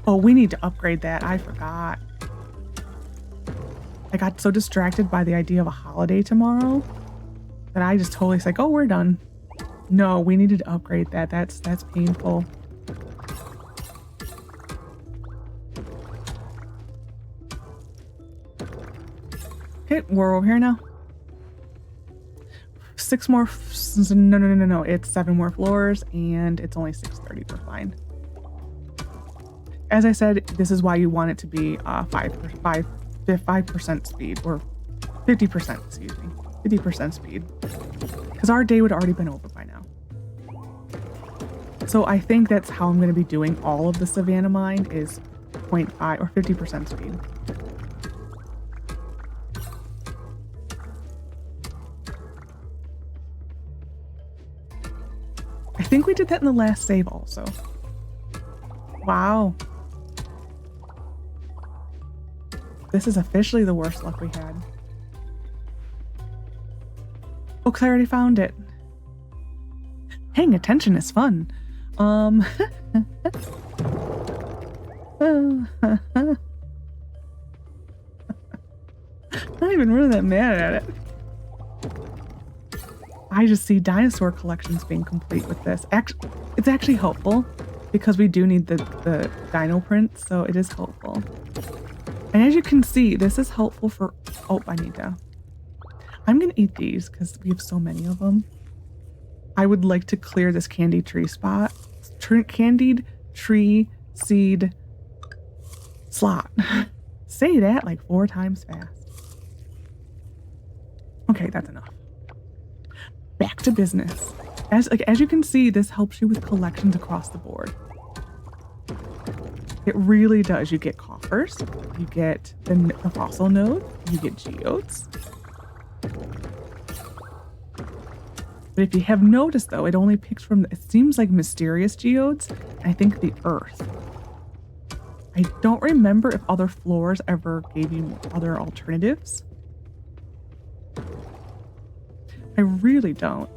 Oh, we need to upgrade that. I forgot. I got so distracted by the idea of a holiday tomorrow that I just totally said, oh, we're done. No, we needed to upgrade that. That's painful. Okay, we're over here now. 6 more. No. It's 7 more floors and it's only 6:30. We're fine. As I said, this is why you want it to be 5% speed, or 50%, excuse me, 50% speed, because our day would already been over by now. So I think that's how I'm going to be doing all of the Savannah mine, is 0.5 or 50% speed. I think we did that in the last save also. Wow. This is officially the worst luck we had. Oh, I already found it. Paying attention is fun. I'm not even really that mad at it. I just see dinosaur collections being complete with this. It's actually helpful because we do need the dino prints, so it is helpful. And as you can see, this is helpful for... Oh, I'm going to eat these because we have so many of them. I would like to clear this candied tree spot. Candied tree seed slot. Say that like 4 times fast. Okay, that's enough. Back to business. As you can see, this helps you with collections across the board. It really does. You get coffers, you get the fossil node, you get geodes. But if you have noticed, though, it only picks from, it seems like mysterious geodes, and I think the earth. I don't remember if other floors ever gave you other alternatives. I really don't.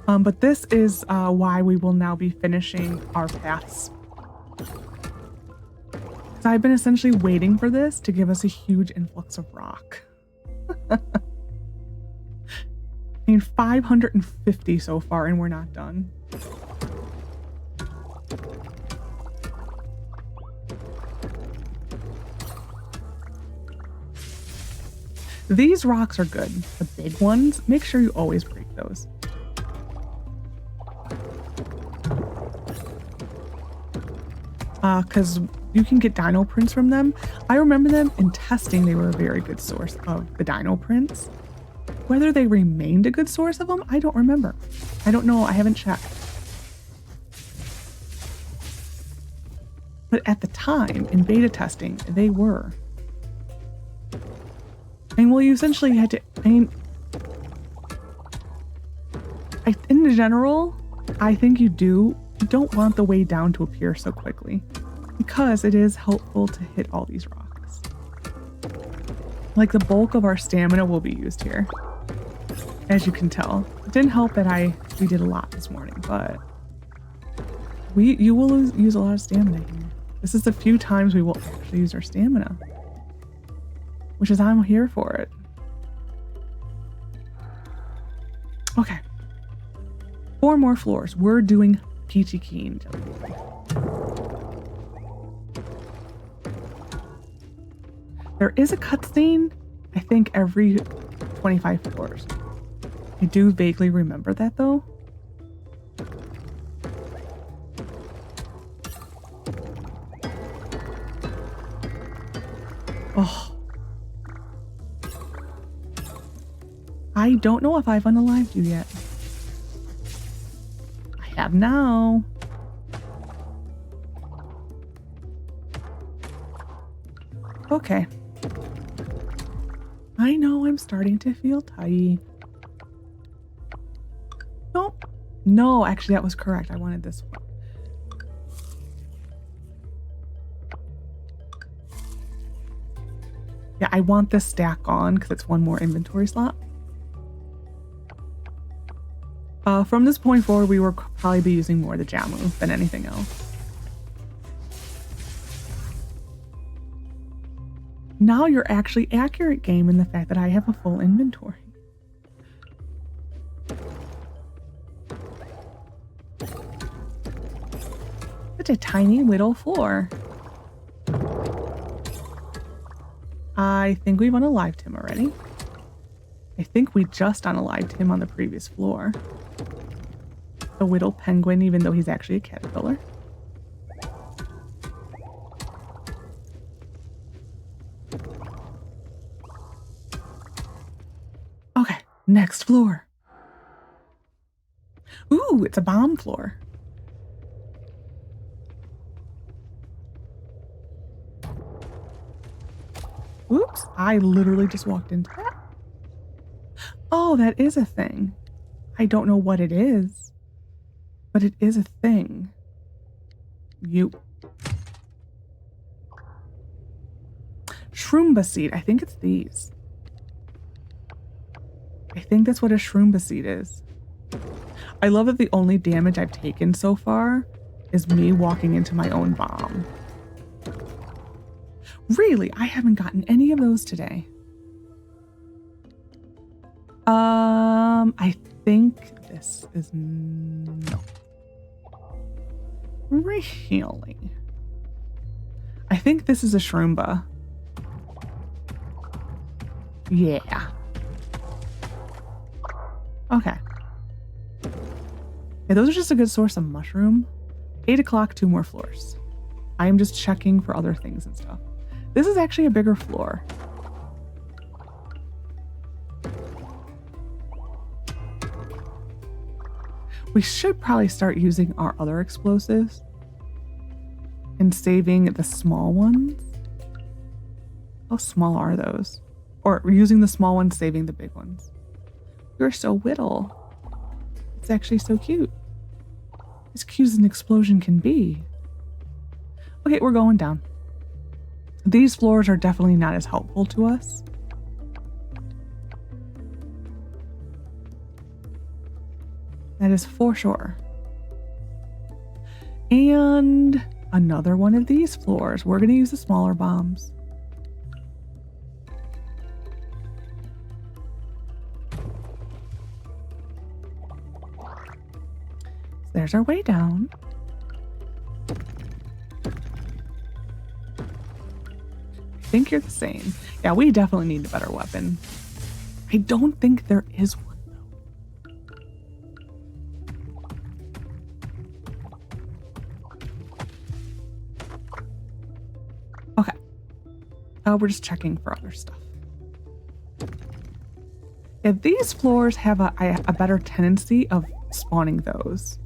But this is why we will now be finishing our paths. Because I've been essentially waiting for this to give us a huge influx of rock. I mean, 550 so far, and we're not done. These rocks are good. The big ones, make sure you always break those. Because you can get dino prints from them. I remember them in testing, they were a very good source of the dino prints. Whether they remained a good source of them, I don't remember. I don't know, I haven't checked. But at the time, in beta testing, they were. And well, you essentially had to, in general, I think you don't want the way down to appear so quickly, because it is helpful to hit all these rocks. Like the bulk of our stamina will be used here, as you can tell. It didn't help that we did a lot this morning, but You will use a lot of stamina here. This is the few times we will actually use our stamina. Which is I'm here for it. Okay. 4 more floors. We're doing peachy keen. There is a cutscene, I think, every 25 floors. I do vaguely remember that though. Oh. I don't know if I've unalived you yet. I have now. Okay. I know I'm starting to feel tight. Nope. No, actually that was correct. I wanted this one. Yeah, I want this stack on because it's one more inventory slot. From this point forward, we will probably be using more of the Jamu than anything else. Now you're actually accurate, game, in the fact that I have a full inventory. Such a tiny little floor. I think we've unalived him already. I think we just unalived him on the previous floor. The Whittle Penguin, even though he's actually a caterpillar. Okay, next floor. Ooh, it's a bomb floor. Oops, I literally just walked into that. Oh, that is a thing. I don't know what it is, but it is a thing. Shroomba seed. I think it's these. I think that's what a shroomba seed is. I love that the only damage I've taken so far is me walking into my own bomb. Really? I haven't gotten any of those today. I think this is no. Really? I think this is a shroomba. Yeah. Okay. Yeah, those are just a good source of mushroom. 8 o'clock, 2 more floors. I am just checking for other things and stuff. This is actually a bigger floor. We should probably start using our other explosives and saving the small ones. How small are those? Or using the small ones, saving the big ones. You're so Whittle. It's actually so cute. As cute as an explosion can be. Okay, we're going down. These floors are definitely not as helpful to us. That is for sure. And another one of these floors. We're going to use the smaller bombs. So there's our way down. I think you're the same. Yeah, we definitely need a better weapon. I don't think there is one. Okay. We're just checking for other stuff. Yeah, these floors have a better tendency of spawning those.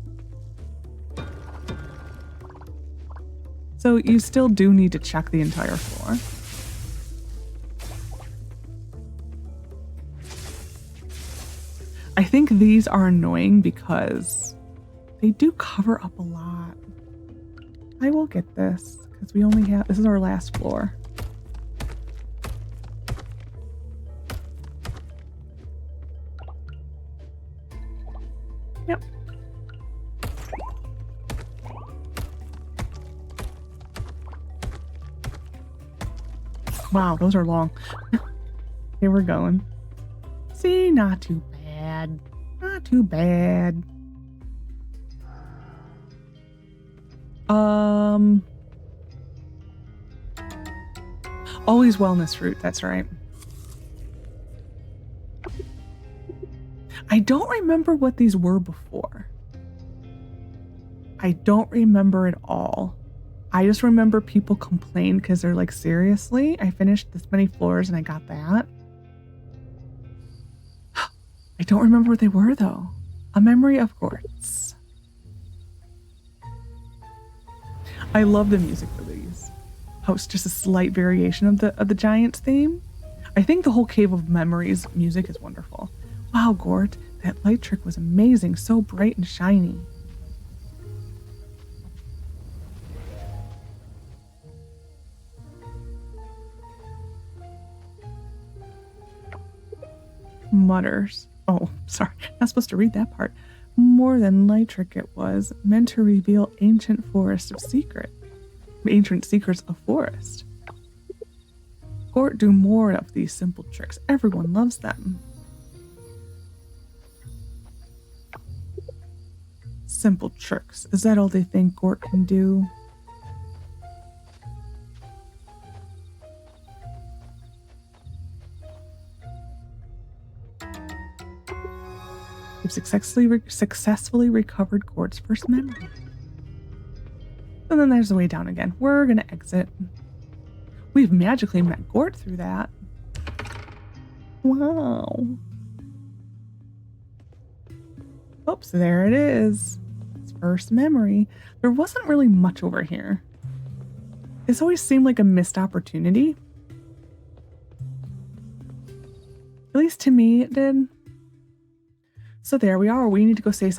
So you still do need to check the entire floor. I think these are annoying because they do cover up a lot. I will get this because we only have, this is our last floor. Yep. Wow, those are long. Here we're going. See, not too bad. Not too bad. Always wellness fruit, that's right. I don't remember what these were before. I don't remember at all. I just remember people complain because they're like, seriously? I finished this many floors and I got that? I don't remember what they were though. A memory of Gort's. I love the music for these. How it's just a slight variation of the Giants theme. I think the whole Cave of Memories music is wonderful. Wow, Gort, that light trick was amazing, so bright and shiny. Mutters. Oh, sorry, not supposed to read that part. More than light trick it was, meant to reveal ancient secrets of forest. Gort do more of these simple tricks. Everyone loves them. Simple tricks. Is that all they think Gort can do? We've successfully recovered Gort's first memory. And then there's the way down again. We're gonna exit. We've magically met Gort through that. Wow. Oops, there it is. His first memory. There wasn't really much over here. This always seemed like a missed opportunity. At least to me it did. So there we are. We need to go say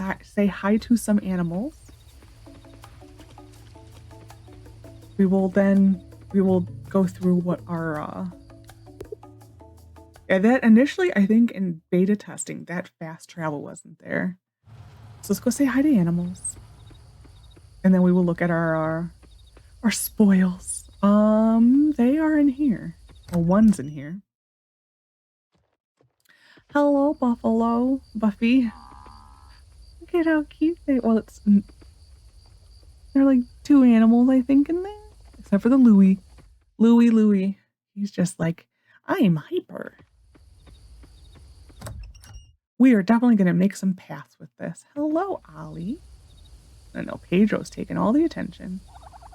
hi to some animals. We will go through what our that initially I think in beta testing that fast travel wasn't there. So let's go say hi to animals. And then we will look at our spoils. They are in here. Well, one's in here. Hello, Buffalo. Buffy. Look at how cute they... Well, they're like two animals, I think, in there. Except for the Louie. Louie. He's just like, I'm hyper. We are definitely going to make some paths with this. Hello, Ollie. I know, Pedro's taking all the attention.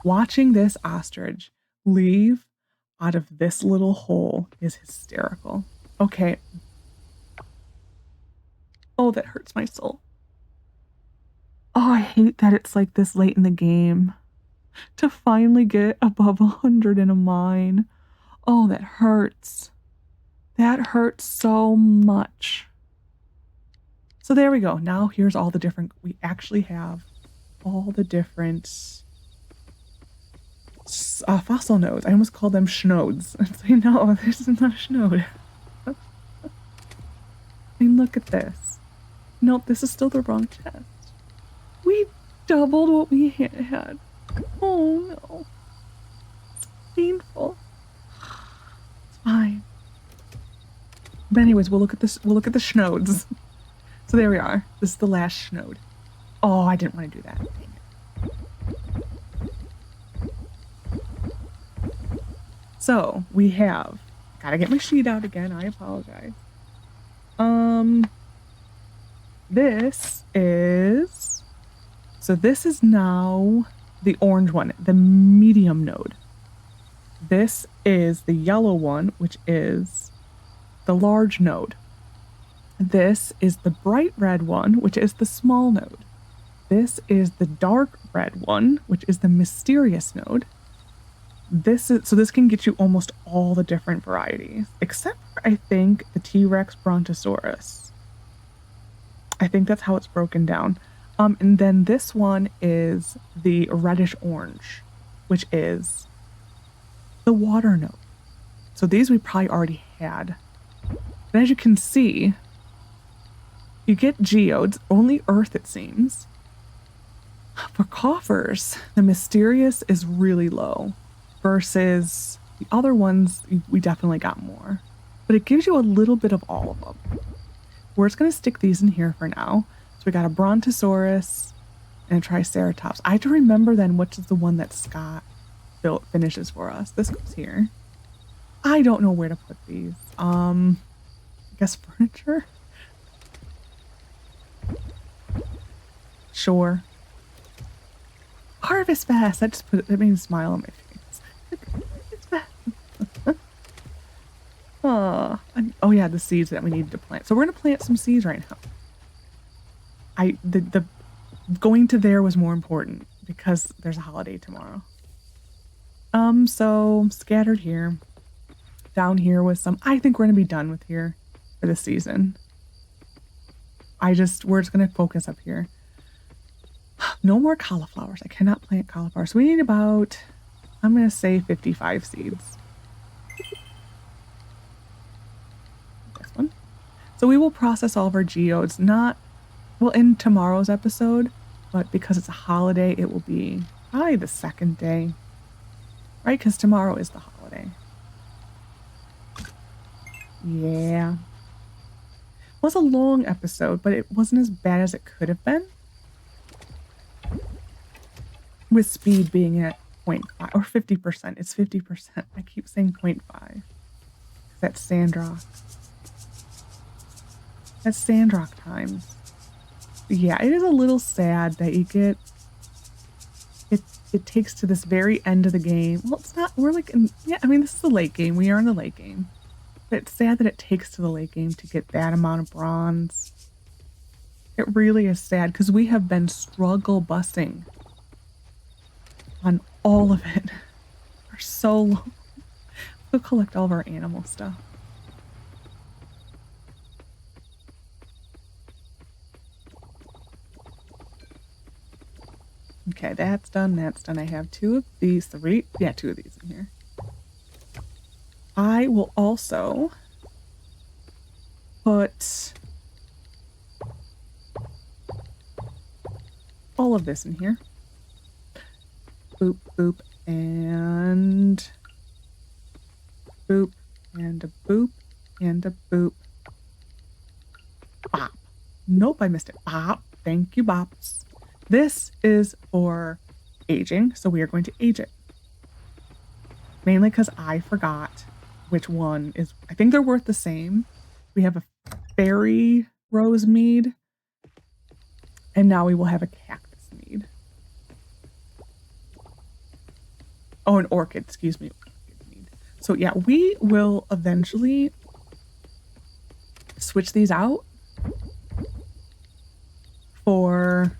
Watching this ostrich leave out of this little hole is hysterical. Okay. Oh, that hurts my soul. Oh, I hate that it's like this late in the game. To finally get above 100 in a mine. Oh, that hurts. That hurts so much. So there we go. Now here's all the different... We actually have all the different fossil nodes. I almost call them schnodes. It's like, no, this is not a schnode. I mean, look at this. Nope, this is still the wrong chest. We doubled what we had. Oh no. It's painful. It's fine. But anyways, we'll look at this. We'll look at the schnodes. So there we are. This is the last schnode. Oh, I didn't want to do that. Dang it. So we have. Gotta get my sheet out again. I apologize. This is. So this is now the orange one, the medium node. This is the yellow one, which is the large node. This is the bright red one, which is the small node. This is the dark red one, which is the mysterious node. This can get you almost all the different varieties, except for, I think, the T-Rex Brontosaurus. I think that's how it's broken down. And then this one is the reddish orange, which is the water node. So these we probably already had. And as you can see, you get geodes, only earth it seems. For coffers, the mysterious is really low versus The other ones, we definitely got more. But it gives you a little bit of all of them. We're just going to stick these in here for now. So we got a Brontosaurus and a Triceratops. I have to remember then which is the one that Scott finishes for us. This goes here. I don't know where to put these. I guess furniture? Sure. Harvest Fest! That made me smile on my face. Harvest Fest! Oh yeah, the seeds that we needed to plant. So we're gonna plant some seeds right now. The going to there was more important because there's a holiday tomorrow. So scattered here. Down here was some. I think we're gonna be done with here for this season. We're just gonna focus up here. No more cauliflowers. I cannot plant cauliflowers. So we need about, I'm gonna say 55 seeds. This one. So we will process all of our geodes, not, well, in tomorrow's episode, but because it's a holiday, it will be probably the second day, right? Because tomorrow is the holiday. Yeah. It was a long episode, but it wasn't as bad as it could have been. With speed being at 0.5 or 50%. It's 50%. I keep saying 0.5. That's Sandrock. That's Sandrock times. But yeah, it is a little sad that you get it takes to this very end of the game. Well, it's not, we're like in, yeah, I mean, this is the late game. We are in the late game. But it's sad that it takes to the late game to get that amount of bronze. It really is sad because we have been struggle busing on all of it for so long. We'll collect all of our animal stuff. Okay, that's done, that's done. I have two of these in here. I will also put all of this in here. Boop, boop, and boop, and a boop, and a boop. Bop. Nope, I missed it. Bop. Thank you, bops. This is for aging, so we are going to age it. Mainly because I forgot which one is. I think they're worth the same. We have a fairy rose mead, and now we will have a cactus mead. Oh, an orchid, excuse me. So yeah, we will eventually switch these out for,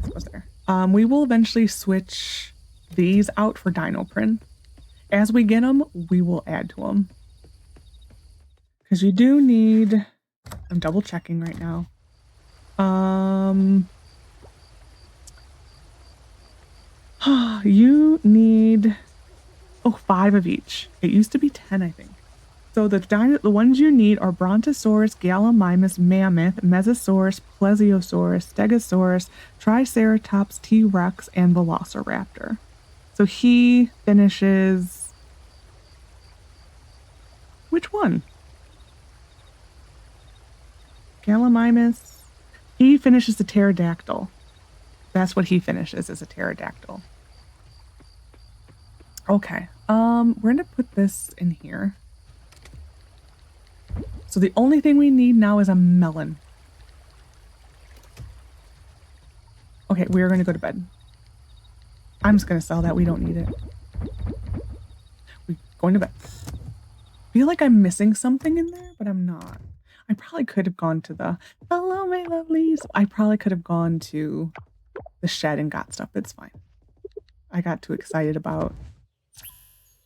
what's there? We will eventually switch these out for dino print. As we get them, we will add to them. Because you do need, I'm double checking right now. You need, 5 of each. It used to be 10, I think. So the ones you need are Brontosaurus, Gallimimus, Mammoth, Mesosaurus, Plesiosaurus, Stegosaurus, Triceratops, T-Rex, and Velociraptor. So he finishes, which one? Gallimimus. He finishes the pterodactyl. That's what he finishes, is a pterodactyl. Okay, we're gonna put this in here. So the only thing we need now is a melon. Okay, we are gonna go to bed. I'm just gonna sell that, we don't need it. We're going to bed. I feel like I'm missing something in there, but I'm not. I probably could have gone to the, hello my lovelies. I probably could have gone to the shed and got stuff. It's fine. I got too excited about,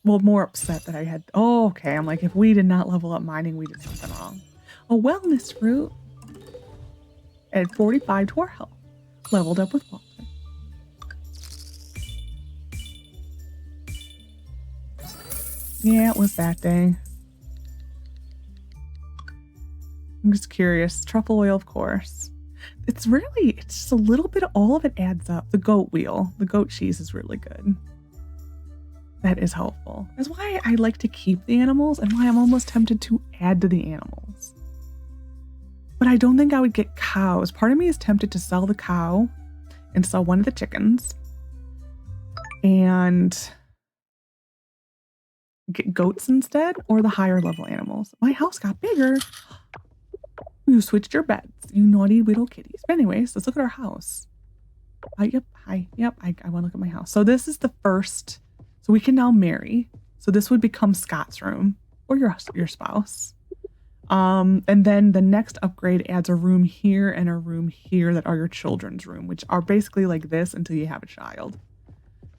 well, more upset that I had, oh, okay. I'm like, if we did not level up mining, we did something wrong. A wellness fruit. Added 45 to our health. Leveled up with Walter. Yeah, it was that day. I'm just curious. Truffle oil, of course. It's just a little bit of all of it adds up. The goat wheel, the goat cheese is really good. That is helpful. That's why I like to keep the animals and why I'm almost tempted to add to the animals. But I don't think I would get cows. Part of me is tempted to sell the cow and sell one of the chickens and get goats instead, or the higher level animals. My house got bigger. You switched your beds, you naughty little kitties. But anyways, let's look at our house. Yep, hi. Yep, I want to look at my house. So this is the first. So we can now marry. So this would become Scott's room or your spouse. And then the next upgrade adds a room here and a room here that are your children's room, which are basically like this until you have a child.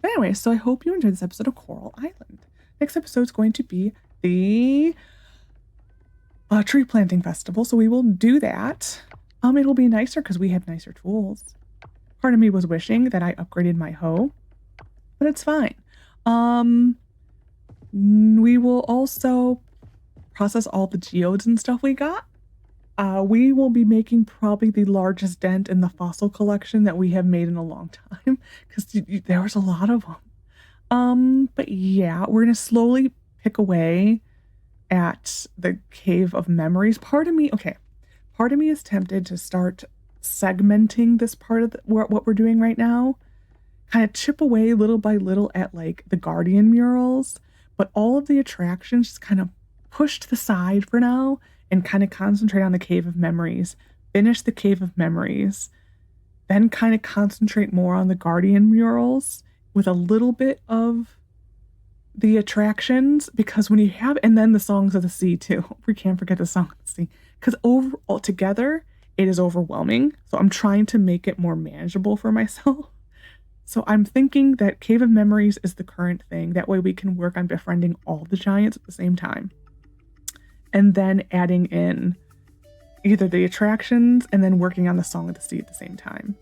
But anyway, so I hope you enjoyed this episode of Coral Island. Next episode is going to be the tree planting festival. So we will do that. It'll be nicer because we have nicer tools. Part of me was wishing that I upgraded my hoe, but it's fine. We will also process all the geodes and stuff we got. We will be making probably the largest dent in the fossil collection that we have made in a long time because there was a lot of them. But yeah, we're going to slowly pick away at the Cave of Memories. Part of me is tempted to start segmenting this part of what we're doing right now, kind of chip away little by little at like the Guardian murals, but all of the attractions just kind of push to the side for now and kind of concentrate on the Cave of Memories, finish the Cave of Memories, then kind of concentrate more on the Guardian murals with a little bit of the attractions, because when you have, and then the Songs of the Sea too. We can't forget the Song of the Sea, because all together it is overwhelming. So I'm trying to make it more manageable for myself. So I'm thinking that Cave of Memories is the current thing. That way we can work on befriending all the giants at the same time. And then adding in either the attractions and then working on the Song of the Sea at the same time.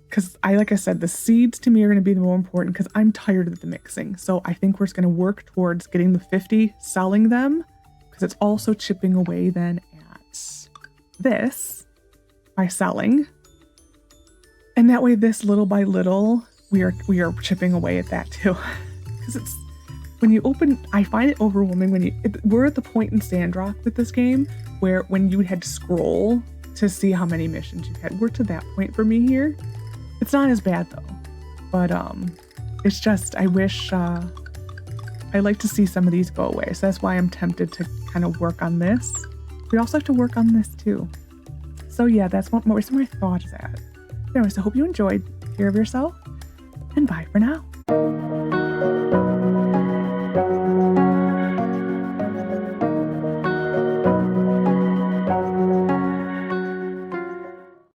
Because like I said, the seeds to me are going to be the more important because I'm tired of the mixing. So I think we're just going to work towards getting the 50, selling them, because it's also chipping away then at this by selling. And that way, this little by little, we are chipping away at that too. Because it's, when you open, I find it overwhelming when we're at the point in Sandrock with this game where when you had to scroll to see how many missions you had. We're to that point for me here. It's not as bad though, but it's just, I wish, I like to see some of these go away. So that's why I'm tempted to kind of work on this. We also have to work on this too. So yeah, that's where some of my thoughts at. Anyways, I hope you enjoyed. Take care of yourself, and bye for now.